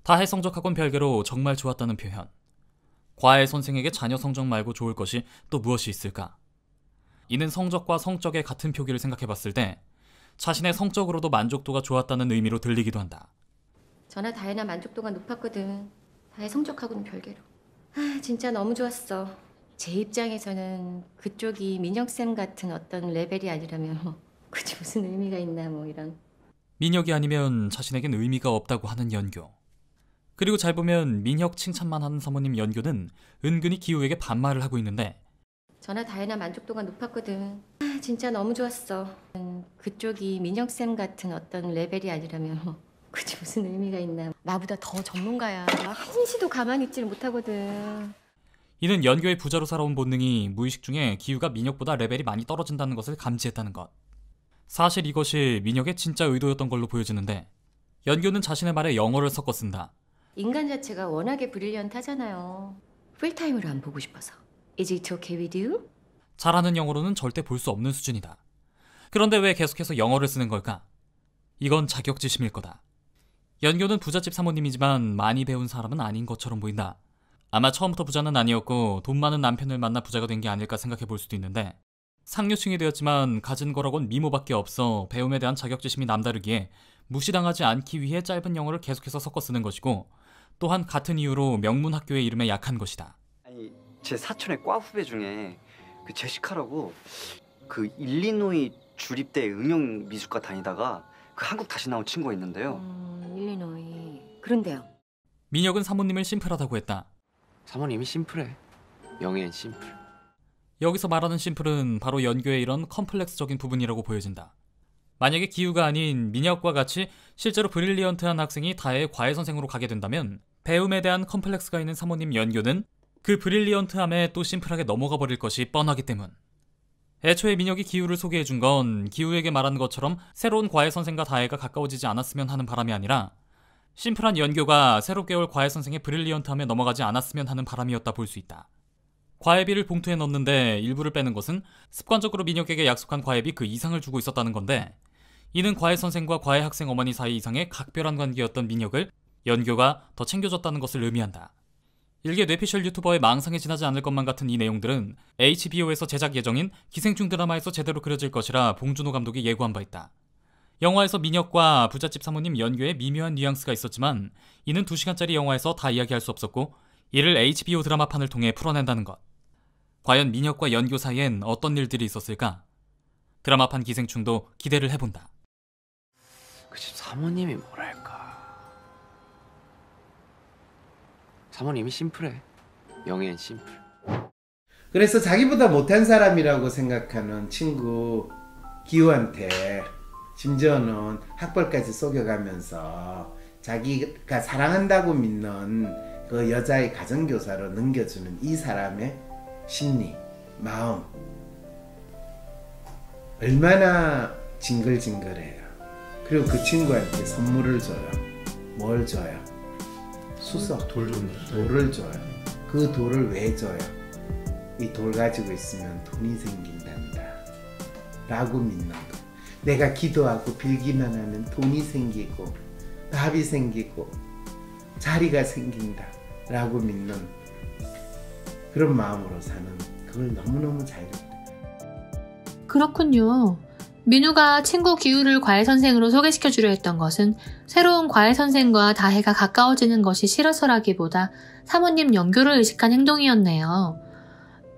다혜 성적하고는 별개로 정말 좋았다는 표현. 과외 선생에게 자녀 성적 말고 좋을 것이 또 무엇이 있을까? 이는 성적과 성적의 같은 표기를 생각해봤을 때 자신의 성적으로도 만족도가 좋았다는 의미로 들리기도 한다. 전화 다혜나 만족도가 높았거든. 다혜 성적하고는 별개로. 아, 진짜 너무 좋았어. 제 입장에서는 그쪽이 민혁쌤 같은 어떤 레벨이 아니라면 그게 무슨 의미가 있나 뭐 이런. 민혁이 아니면 자신에겐 의미가 없다고 하는 연교. 그리고 잘 보면 민혁 칭찬만 하는 사모님 연교는 은근히 기우에게 반말을 하고 있는데 전화 다혜나 만족도가 높았거든. 아, 진짜 너무 좋았어. 그쪽이 민혁쌤 같은 어떤 레벨이 아니라면 그게 무슨 의미가 있나. 나보다 더 전문가야. 나 한시도 가만히 있지를 못하거든. 이는 연교의 부자로 살아온 본능이 무의식 중에 기우가 민혁보다 레벨이 많이 떨어진다는 것을 감지했다는 것. 사실 이것이 민혁의 진짜 의도였던 걸로 보여지는데 연교는 자신의 말에 영어를 섞어 쓴다. 인간 자체가 워낙에 브릴리언트하잖아요. 풀타임으로 안 보고 싶어서. Is it okay with you? 잘하는 영어로는 절대 볼 수 없는 수준이다. 그런데 왜 계속해서 영어를 쓰는 걸까? 이건 자격지심일 거다. 연교는 부잣집 사모님이지만 많이 배운 사람은 아닌 것처럼 보인다. 아마 처음부터 부자는 아니었고 돈 많은 남편을 만나 부자가 된 게 아닐까 생각해 볼 수도 있는데 상류층이 되었지만 가진 거라곤 미모밖에 없어 배움에 대한 자격지심이 남다르기에 무시당하지 않기 위해 짧은 영어를 계속해서 섞어 쓰는 것이고 또한 같은 이유로 명문 학교의 이름에 약한 것이다. 아니, 제 사촌의 과 후배 중에 그 제시카라고 그 일리노이 주립대 응용미술과 다니다가 그 한국 다시 나온 친구가 있는데요. 일리노이. 그런데요. 민혁은 사모님을 심플하다고 했다. 사모님이 심플해. 영애는 심플. 여기서 말하는 심플은 바로 연교의 이런 컴플렉스적인 부분이라고 보여진다. 만약에 기우가 아닌 민혁과 같이 실제로 브릴리언트한 학생이 다혜의 과외 선생으로 가게 된다면 배움에 대한 컴플렉스가 있는 사모님 연교는 그 브릴리언트함에 또 심플하게 넘어가 버릴 것이 뻔하기 때문. 애초에 민혁이 기우를 소개해준 건 기우에게 말한 것처럼 새로운 과외 선생과 다혜가 가까워지지 않았으면 하는 바람이 아니라 심플한 연교가 새롭게 올 과외 선생의 브릴리언트함에 넘어가지 않았으면 하는 바람이었다 볼 수 있다. 과외비를 봉투에 넣는데 일부를 빼는 것은 습관적으로 민혁에게 약속한 과외비 그 이상을 주고 있었다는 건데 이는 과외 선생과 과외 학생 어머니 사이 이상의 각별한 관계였던 민혁을 연교가 더 챙겨줬다는 것을 의미한다. 일개 뇌피셜 유튜버의 망상에 지나지 않을 것만 같은 이 내용들은 HBO에서 제작 예정인 기생충 드라마에서 제대로 그려질 것이라 봉준호 감독이 예고한 바 있다. 영화에서 민혁과 부잣집 사모님 연교에 미묘한 뉘앙스가 있었지만 이는 2시간짜리 영화에서 다 이야기할 수 없었고 이를 HBO 드라마판을 통해 풀어낸다는 것. 과연 민혁과 연교 사이엔 어떤 일들이 있었을까? 드라마판 기생충도 기대를 해본다. 그 집 사모님이 뭐랄까. 사모님이 심플해. 영애는 심플. 그래서 자기보다 못한 사람이라고 생각하는 친구 기우한테 심지어는 학벌까지 속여가면서 자기가 사랑한다고 믿는 그 여자의 가정교사로 넘겨주는 이 사람의 심리, 마음 얼마나 징글징글해요. 그리고 그 친구한테 선물을 줘요. 뭘 줘요? 수석, 돌을 줘요. 그 돌을 왜 줘요? 이 돌 가지고 있으면 돈이 생긴단다 라고 믿는 거. 내가 기도하고 빌기만 하면 돈이 생기고 밥이 생기고 자리가 생긴다 라고 믿는 그런 마음으로 사는, 그걸 너무너무 잘 그려. 그렇군요. 민우가 친구 기우를 과외 선생으로 소개시켜주려 했던 것은 새로운 과외 선생과 다혜가 가까워지는 것이 싫어서라기보다 사모님 연교를 의식한 행동이었네요.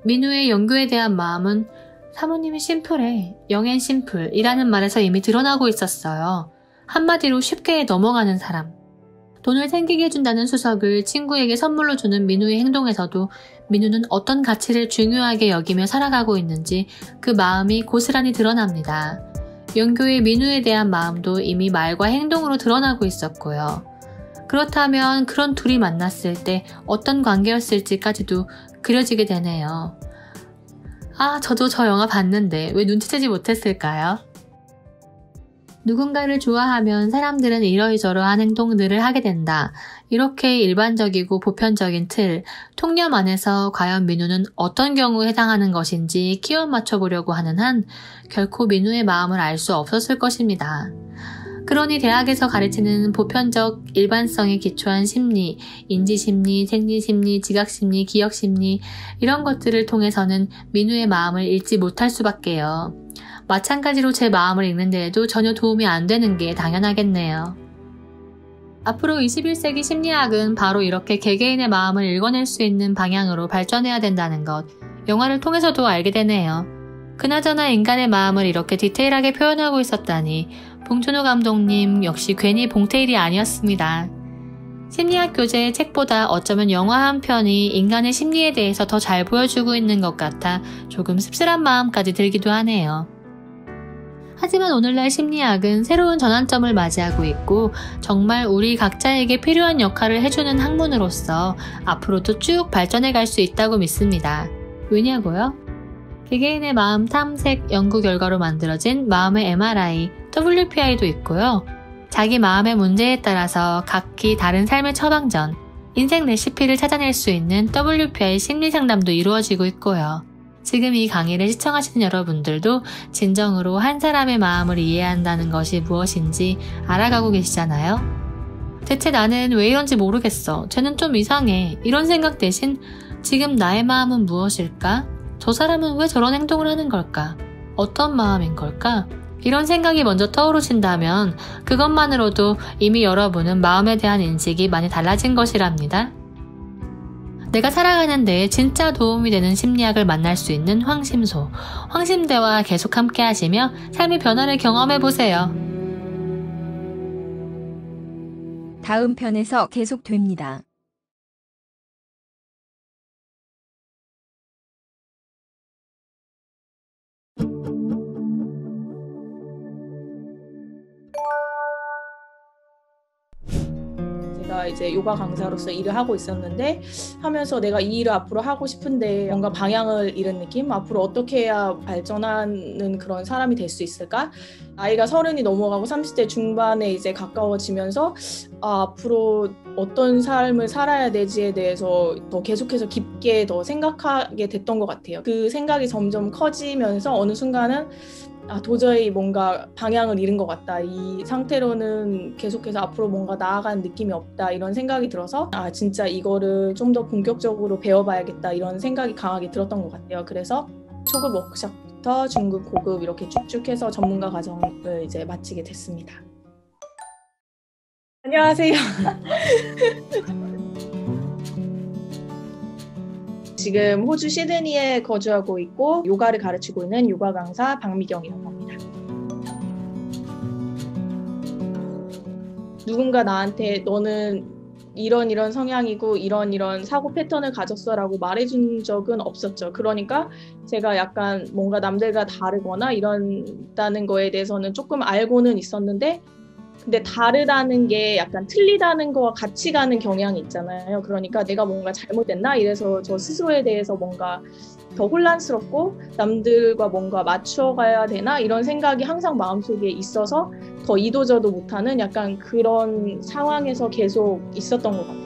민우의 연교에 대한 마음은 사모님이 심플해, 영앤 심플이라는 말에서 이미 드러나고 있었어요. 한마디로 쉽게 넘어가는 사람. 돈을 생기게 해준다는 수석을 친구에게 선물로 주는 민우의 행동에서도 민우는 어떤 가치를 중요하게 여기며 살아가고 있는지 그 마음이 고스란히 드러납니다. 연교의 민우에 대한 마음도 이미 말과 행동으로 드러나고 있었고요. 그렇다면 그런 둘이 만났을 때 어떤 관계였을지까지도 그려지게 되네요. 저도 저 영화 봤는데 왜 눈치채지 못했을까요? 누군가를 좋아하면 사람들은 이러이저러한 행동들을 하게 된다. 이렇게 일반적이고 보편적인 틀, 통념 안에서 과연 민우는 어떤 경우에 해당하는 것인지 키워 맞춰보려고 하는 한 결코 민우의 마음을 알 수 없었을 것입니다. 그러니 대학에서 가르치는 보편적 일반성에 기초한 심리, 인지심리, 생리심리, 지각심리, 기억심리 이런 것들을 통해서는 민우의 마음을 읽지 못할 수밖에요. 마찬가지로 제 마음을 읽는 데에도 전혀 도움이 안 되는 게 당연하겠네요. 앞으로 21세기 심리학은 바로 이렇게 개개인의 마음을 읽어낼 수 있는 방향으로 발전해야 된다는 것, 영화를 통해서도 알게 되네요. 그나저나 인간의 마음을 이렇게 디테일하게 표현하고 있었다니 봉준호 감독님 역시 괜히 봉태일이 아니었습니다. 심리학 교재의 책보다 어쩌면 영화 한 편이 인간의 심리에 대해서 더 잘 보여주고 있는 것 같아 조금 씁쓸한 마음까지 들기도 하네요. 하지만 오늘날 심리학은 새로운 전환점을 맞이하고 있고 정말 우리 각자에게 필요한 역할을 해주는 학문으로서 앞으로도 쭉 발전해 갈 수 있다고 믿습니다. 왜냐고요? 개개인의 마음 탐색 연구 결과로 만들어진 마음의 MRI, WPI도 있고요. 자기 마음의 문제에 따라서 각기 다른 삶의 처방전, 인생 레시피를 찾아낼 수 있는 WPI 심리상담도 이루어지고 있고요. 지금 이 강의를 시청하시는 여러분들도 진정으로 한 사람의 마음을 이해한다는 것이 무엇인지 알아가고 계시잖아요. 대체 나는 왜 이런지 모르겠어. 쟤는 좀 이상해. 이런 생각 대신 지금 나의 마음은 무엇일까? 저 사람은 왜 저런 행동을 하는 걸까? 어떤 마음인 걸까? 이런 생각이 먼저 떠오르신다면 그것만으로도 이미 여러분은 마음에 대한 인식이 많이 달라진 것이랍니다. 내가 살아가는 데에 진짜 도움이 되는 심리학을 만날 수 있는 황심소, 황심대와 계속 함께 하시며 삶의 변화를 경험해보세요. 다음 편에서 계속됩니다. 제가 이제 요가 강사로서 일을 하고 있었는데 하면서 내가 이 일을 앞으로 하고 싶은데 뭔가 방향을 잃은 느낌? 앞으로 어떻게 해야 발전하는 그런 사람이 될 수 있을까? 나이가 30이 넘어가고 30대 중반에 이제 가까워지면서 앞으로 어떤 삶을 살아야 되지에 대해서 더 계속해서 깊게 더 생각하게 됐던 것 같아요. 그 생각이 점점 커지면서 어느 순간은 도저히 뭔가 방향을 잃은 것 같다. 이 상태로는 계속해서 앞으로 뭔가 나아가는 느낌이 없다. 이런 생각이 들어서 진짜 이거를 좀 더 본격적으로 배워봐야겠다. 이런 생각이 강하게 들었던 것 같아요. 그래서 초급 워크숍부터 중급, 고급 이렇게 쭉쭉 해서 전문가 과정을 이제 마치게 됐습니다. 안녕하세요. 지금 호주 시드니에 거주하고 있고 요가를 가르치고 있는 요가 강사 박미경이라고 합니다. 누군가 나한테 너는 이런 성향이고 이런 사고 패턴을 가졌어 라고 말해준 적은 없었죠. 그러니까 제가 약간 뭔가 남들과 다르거나 이런다는 거에 대해서는 조금 알고는 있었는데 근데 다르다는 게 약간 틀리다는 거와 같이 가는 경향이 있잖아요. 그러니까 내가 뭔가 잘못됐나? 이래서 저 스스로에 대해서 뭔가 더 혼란스럽고 남들과 뭔가 맞춰가야 되나? 이런 생각이 항상 마음속에 있어서 더 이도저도 못하는 약간 그런 상황에서 계속 있었던 것 같아요.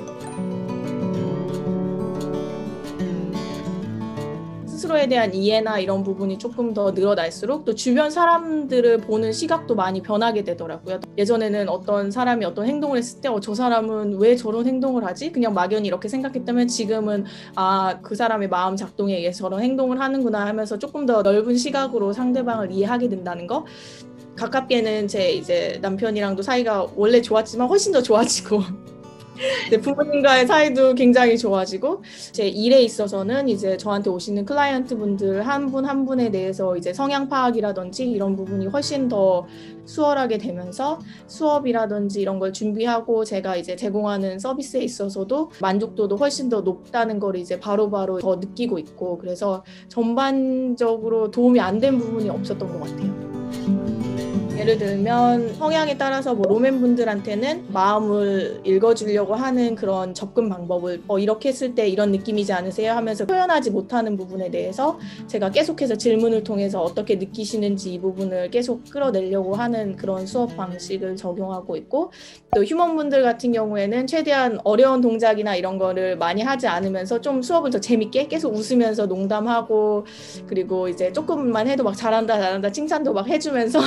스스로에 대한 이해나 이런 부분이 조금 더 늘어날수록 또 주변 사람들을 보는 시각도 많이 변하게 되더라고요. 예전에는 어떤 사람이 어떤 행동을 했을 때 저 사람은 왜 저런 행동을 하지? 그냥 막연히 이렇게 생각했다면 지금은 그 사람의 마음 작동에 의해서 저런 행동을 하는구나 하면서 조금 더 넓은 시각으로 상대방을 이해하게 된다는 거. 가깝게는 제 이제 남편이랑도 사이가 원래 좋았지만 훨씬 더 좋아지고 부모님과의 사이도 굉장히 좋아지고 제 일에 있어서는 이제 저한테 오시는 클라이언트 분들 한 분 한 분에 대해서 이제 성향 파악이라든지 이런 부분이 훨씬 더 수월하게 되면서 수업이라든지 이런 걸 준비하고 제가 이제 제공하는 서비스에 있어서도 만족도도 훨씬 더 높다는 걸 이제 바로바로 더 느끼고 있고 그래서 전반적으로 도움이 안 된 부분이 없었던 것 같아요. 예를 들면 성향에 따라서 뭐 로맨 분들한테는 마음을 읽어주려고 하는 그런 접근 방법을 이렇게 했을 때 이런 느낌이지 않으세요? 하면서 표현하지 못하는 부분에 대해서 제가 계속해서 질문을 통해서 어떻게 느끼시는지 이 부분을 계속 끌어내려고 하는 그런 수업 방식을 적용하고 있고, 또 휴먼분들 같은 경우에는 최대한 어려운 동작이나 이런 거를 많이 하지 않으면서 좀 수업을 더 재밌게 계속 웃으면서 농담하고, 그리고 이제 조금만 해도 막 잘한다 칭찬도 막 해주면서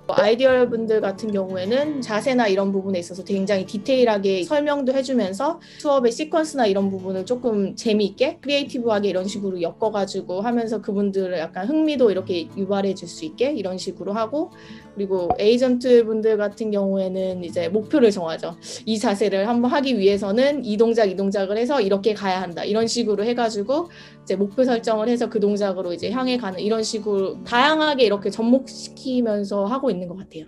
아이디얼 분들 같은 경우에는 자세나 이런 부분에 있어서 굉장히 디테일하게 설명도 해주면서 수업의 시퀀스나 이런 부분을 조금 재미있게 크리에이티브하게 이런 식으로 엮어가지고 하면서 그분들을 약간 흥미도 이렇게 유발해 줄 수 있게 이런 식으로 하고, 그리고 에이전트 분들 같은 경우에는 이제 목표를 정하죠. 이 자세를 한번 하기 위해서는 이 동작을 해서 이렇게 가야 한다, 이런 식으로 해가지고 이제 목표 설정을 해서 그 동작으로 이제 향해 가는, 이런 식으로 다양하게 이렇게 접목시키면서 하고 있는 것 같아요.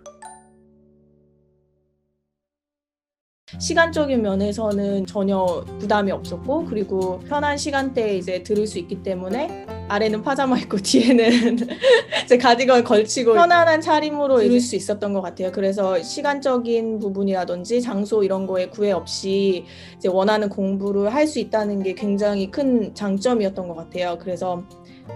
시간적인 면에서는 전혀 부담이 없었고, 그리고 편한 시간대에 이제 들을 수 있기 때문에 아래는 파자마 입고 뒤에는 제 가디건 걸치고 편안한 차림으로 들을 수 있었던 것 같아요. 그래서 시간적인 부분이라든지 장소 이런 거에 구애 없이 이제 원하는 공부를 할 수 있다는 게 굉장히 큰 장점이었던 것 같아요. 그래서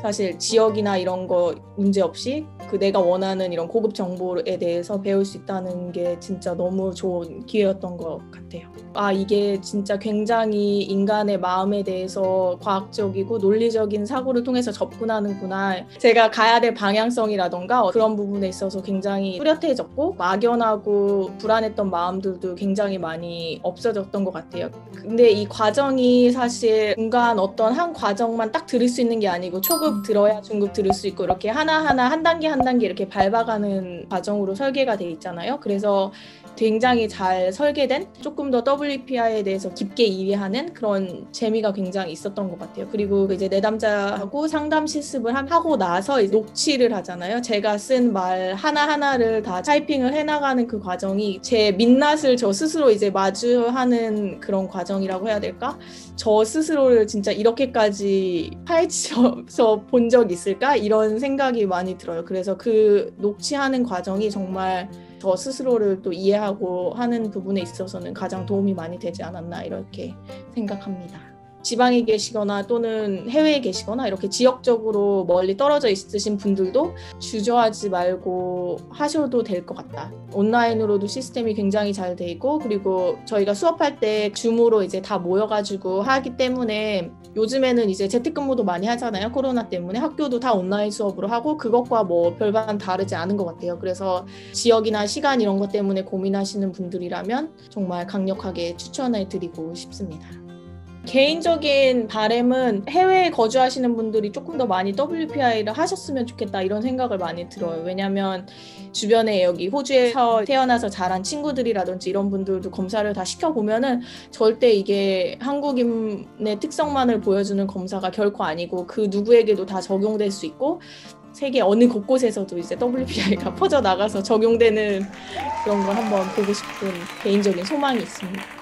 사실 지역이나 이런 거 문제 없이 그 내가 원하는 이런 고급 정보에 대해서 배울 수 있다는 게 진짜 너무 좋은 기회였던 것 같아요. 아, 이게 진짜 굉장히 인간의 마음에 대해서 과학적이고 논리적인 사고를 통해서 접근하는구나. 제가 가야 될 방향성이라던가 그런 부분에 있어서 굉장히 뚜렷해졌고, 막연하고 불안했던 마음들도 굉장히 많이 없어졌던 것 같아요. 근데 이 과정이 사실 중간 어떤 한 과정만 딱 들을 수 있는 게 아니고 초급 들어야 중급 들을 수 있고 이렇게 하나하나 한 단계 한 단계 이렇게 밟아가는 과정으로 설계가 돼 있잖아요. 그래서 굉장히 잘 설계된, 조금 더 WPI에 대해서 깊게 이해하는 그런 재미가 굉장히 있었던 것 같아요. 그리고 이제 내담자하고 상담 실습을 하고 나서 녹취를 하잖아요. 제가 쓴 말 하나하나를 다 타이핑을 해나가는 그 과정이 제 민낯을 저 스스로 이제 마주하는 그런 과정이라고 해야 될까? 저 스스로를 진짜 이렇게까지 파헤쳐서 본 적 있을까? 이런 생각이 많이 들어요. 그래서 그 녹취하는 과정이 정말 저 스스로를 또 이해하고 하는 부분에 있어서는 가장 도움이 많이 되지 않았나 이렇게 생각합니다. 지방에 계시거나 또는 해외에 계시거나 이렇게 지역적으로 멀리 떨어져 있으신 분들도 주저하지 말고 하셔도 될 것 같다. 온라인으로도 시스템이 굉장히 잘 돼 있고, 그리고 저희가 수업할 때 줌으로 이제 다 모여가지고 하기 때문에 요즘에는 이제 재택근무도 많이 하잖아요. 코로나 때문에 해도 다 온라인 수업으로 하고 그것과 뭐 별반 다르지 않은 것 같아요. 그래서 지역이나 시간 이런 것 때문에 고민하시는 분들이라면 정말 강력하게 추천해 드리고 싶습니다. 개인적인 바람은 해외에 거주하시는 분들이 조금 더 많이 WPI를 하셨으면 좋겠다 이런 생각을 많이 들어요. 왜냐하면 주변에 여기 호주에서 태어나서 자란 친구들이라든지 이런 분들도 검사를 다 시켜보면은 절대 이게 한국인의 특성만을 보여주는 검사가 결코 아니고 그 누구에게도 다 적용될 수 있고, 세계 어느 곳곳에서도 이제 WPI가 퍼져나가서 적용되는 그런 걸 한번 보고 싶은 개인적인 소망이 있습니다.